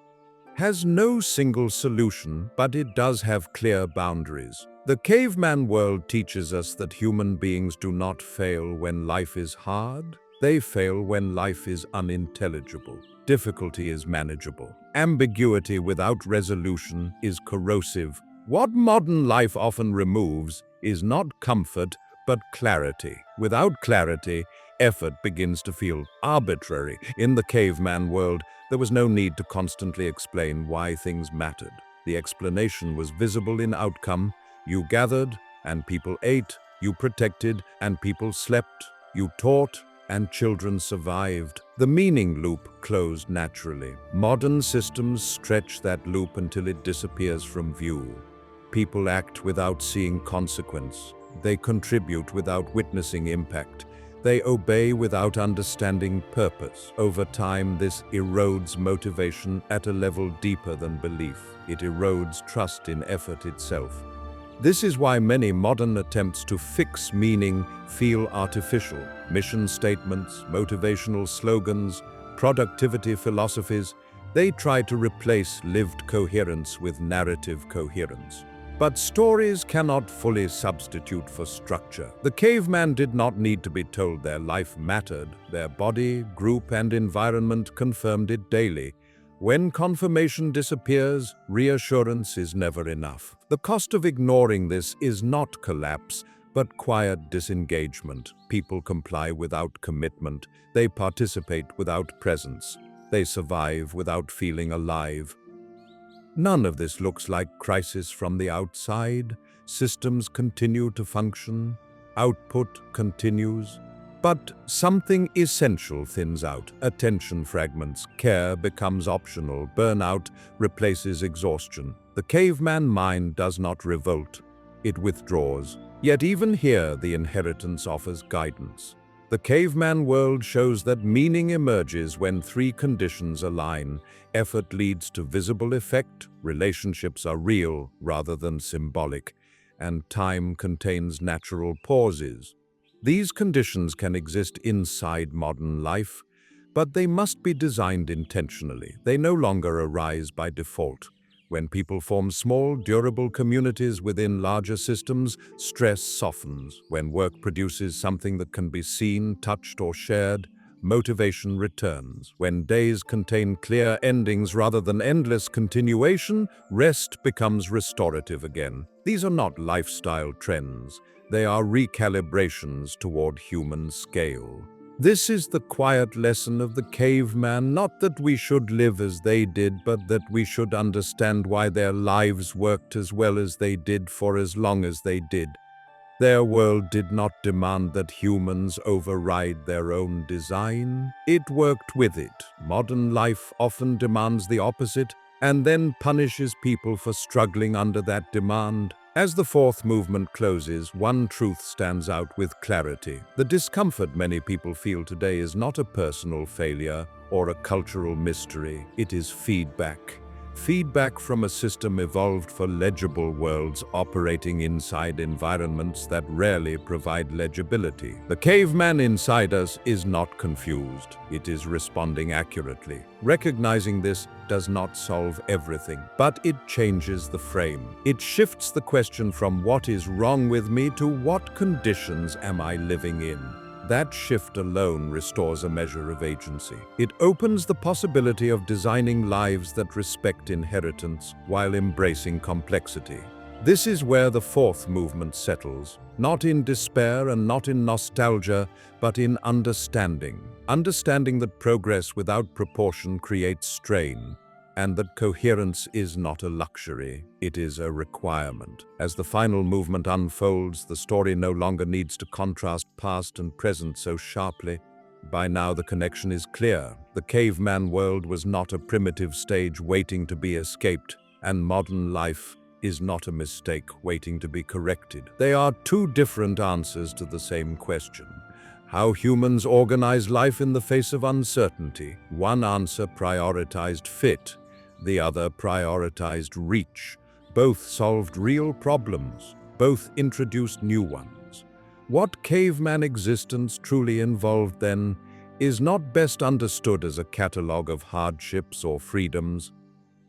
has no single solution, but it does have clear boundaries. The caveman world teaches us that human beings do not fail when life is hard. They fail when life is unintelligible. Difficulty is manageable. Ambiguity without resolution is corrosive. What modern life often removes is not comfort, but clarity. Without clarity, effort begins to feel arbitrary. In the caveman world, there was no need to constantly explain why things mattered. The explanation was visible in outcome. You gathered, and people ate. You protected, and people slept. You taught, and children survived. The meaning loop closed naturally. Modern systems stretch that loop until it disappears from view. People act without seeing consequence. They contribute without witnessing impact. They obey without understanding purpose. Over time, this erodes motivation at a level deeper than belief. It erodes trust in effort itself. This is why many modern attempts to fix meaning feel artificial. Mission statements, motivational slogans, productivity philosophies, they try to replace lived coherence with narrative coherence. But stories cannot fully substitute for structure. The caveman did not need to be told their life mattered. Their body, group, and environment confirmed it daily. When confirmation disappears, reassurance is never enough. The cost of ignoring this is not collapse, but quiet disengagement. People comply without commitment. They participate without presence. They survive without feeling alive. None of this looks like crisis from the outside. Systems continue to function. Output continues. But something essential thins out. Attention fragments. Care becomes optional. Burnout replaces exhaustion. The caveman mind does not revolt. It withdraws. Yet even here, the inheritance offers guidance. The caveman world shows that meaning emerges when three conditions align. Effort leads to visible effect, relationships are real rather than symbolic, and time contains natural pauses. These conditions can exist inside modern life, but they must be designed intentionally. They no longer arise by default. When people form small, durable communities within larger systems, stress softens. When work produces something that can be seen, touched, or shared, motivation returns. When days contain clear endings rather than endless continuation, rest becomes restorative again. These are not lifestyle trends. They are recalibrations toward human scale. This is the quiet lesson of the caveman, not that we should live as they did, but that we should understand why their lives worked as well as they did for as long as they did. Their world did not demand that humans override their own design. It worked with it. Modern life often demands the opposite and then punishes people for struggling under that demand. As the fourth movement closes, one truth stands out with clarity. The discomfort many people feel today is not a personal failure or a cultural mystery. It is feedback. Feedback from a system evolved for legible worlds operating inside environments that rarely provide legibility. The caveman inside us is not confused. It is responding accurately. Recognizing this does not solve everything, but it changes the frame. It shifts the question from what is wrong with me to what conditions am I living in. That shift alone restores a measure of agency. It opens the possibility of designing lives that respect inheritance while embracing complexity. This is where the fourth movement settles, not in despair and not in nostalgia, but in understanding. Understanding that progress without proportion creates strain, and that coherence is not a luxury, it is a requirement. As the final movement unfolds, the story no longer needs to contrast past and present so sharply. By now the connection is clear. The caveman world was not a primitive stage waiting to be escaped, and modern life is not a mistake waiting to be corrected. They are two different answers to the same question. How humans organize life in the face of uncertainty. One answer prioritized fit, the other prioritized reach. Both solved real problems. Both introduced new ones. What caveman existence truly involved then is not best understood as a catalogue of hardships or freedoms,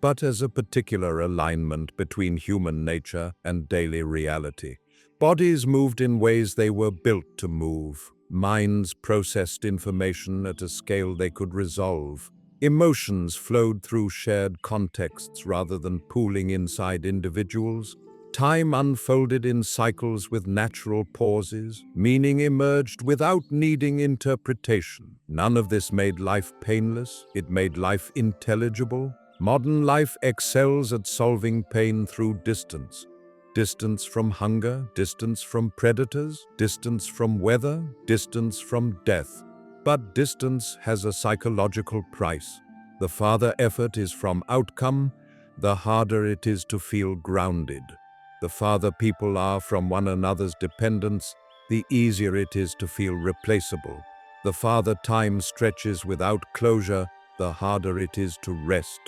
but as a particular alignment between human nature and daily reality. Bodies moved in ways they were built to move. Minds processed information at a scale they could resolve. Emotions flowed through shared contexts rather than pooling inside individuals. Time unfolded in cycles with natural pauses. Meaning emerged without needing interpretation. None of this made life painless. It made life intelligible. Modern life excels at solving pain through distance. Distance from hunger, distance from predators, distance from weather, distance from death. But distance has a psychological price. The farther effort is from outcome, the harder it is to feel grounded. The farther people are from one another's dependence, the easier it is to feel replaceable. The farther time stretches without closure, the harder it is to rest.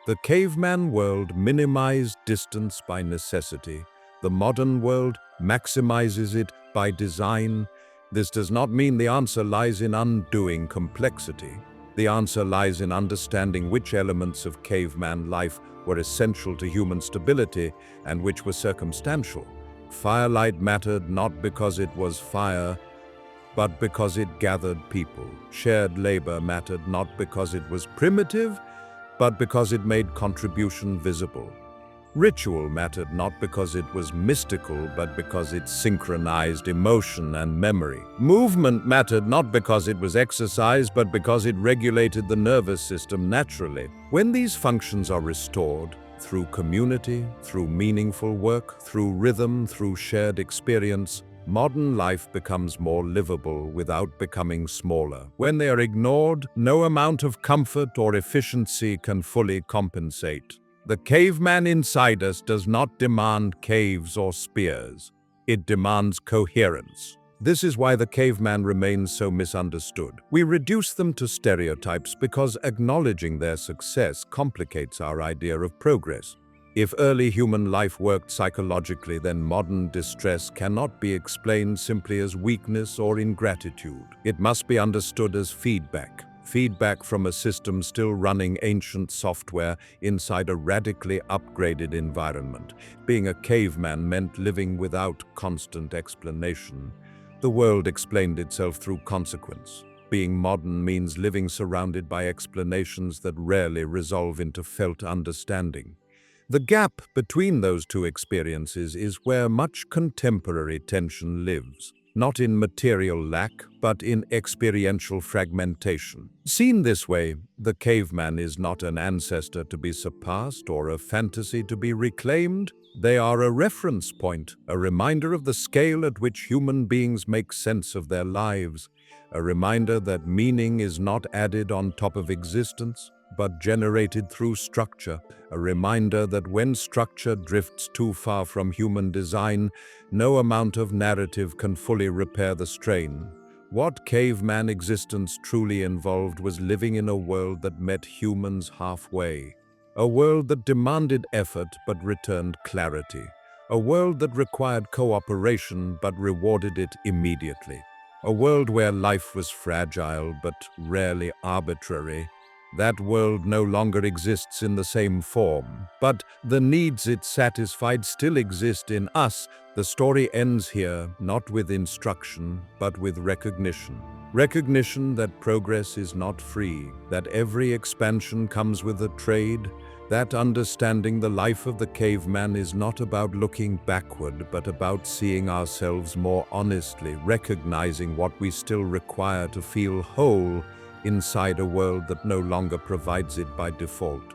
The caveman world minimized distance by necessity. The modern world maximizes it by design. This does not mean the answer lies in undoing complexity. The answer lies in understanding which elements of caveman life were essential to human stability and which were circumstantial. Firelight mattered not because it was fire, but because it gathered people. Shared labor mattered not because it was primitive, but because it made contribution visible. Ritual mattered not because it was mystical, but because it synchronized emotion and memory. Movement mattered not because it was exercise, but because it regulated the nervous system naturally. When these functions are restored, through community, through meaningful work, through rhythm, through shared experience, modern life becomes more livable without becoming smaller. When they are ignored, no amount of comfort or efficiency can fully compensate. The caveman inside us does not demand caves or spears. It demands coherence. This is why the caveman remains so misunderstood. We reduce them to stereotypes because acknowledging their success complicates our idea of progress. If early human life worked psychologically, then modern distress cannot be explained simply as weakness or ingratitude. It must be understood as feedback. Feedback from a system still running ancient software inside a radically upgraded environment. Being a caveman meant living without constant explanation. The world explained itself through consequence. Being modern means living surrounded by explanations that rarely resolve into felt understanding. The gap between those two experiences is where much contemporary tension lives, not in material lack, but in experiential fragmentation. Seen this way, the caveman is not an ancestor to be surpassed or a fantasy to be reclaimed. They are a reference point, a reminder of the scale at which human beings make sense of their lives, a reminder that meaning is not added on top of existence, but generated through structure, a reminder that when structure drifts too far from human design, no amount of narrative can fully repair the strain. What caveman existence truly involved was living in a world that met humans halfway, a world that demanded effort but returned clarity, a world that required cooperation but rewarded it immediately, a world where life was fragile but rarely arbitrary. That world no longer exists in the same form, but the needs it satisfied still exist in us. The story ends here, not with instruction, but with recognition. Recognition that progress is not free, that every expansion comes with a trade, that understanding the life of the caveman is not about looking backward, but about seeing ourselves more honestly, recognizing what we still require to feel whole inside a world that no longer provides it by default.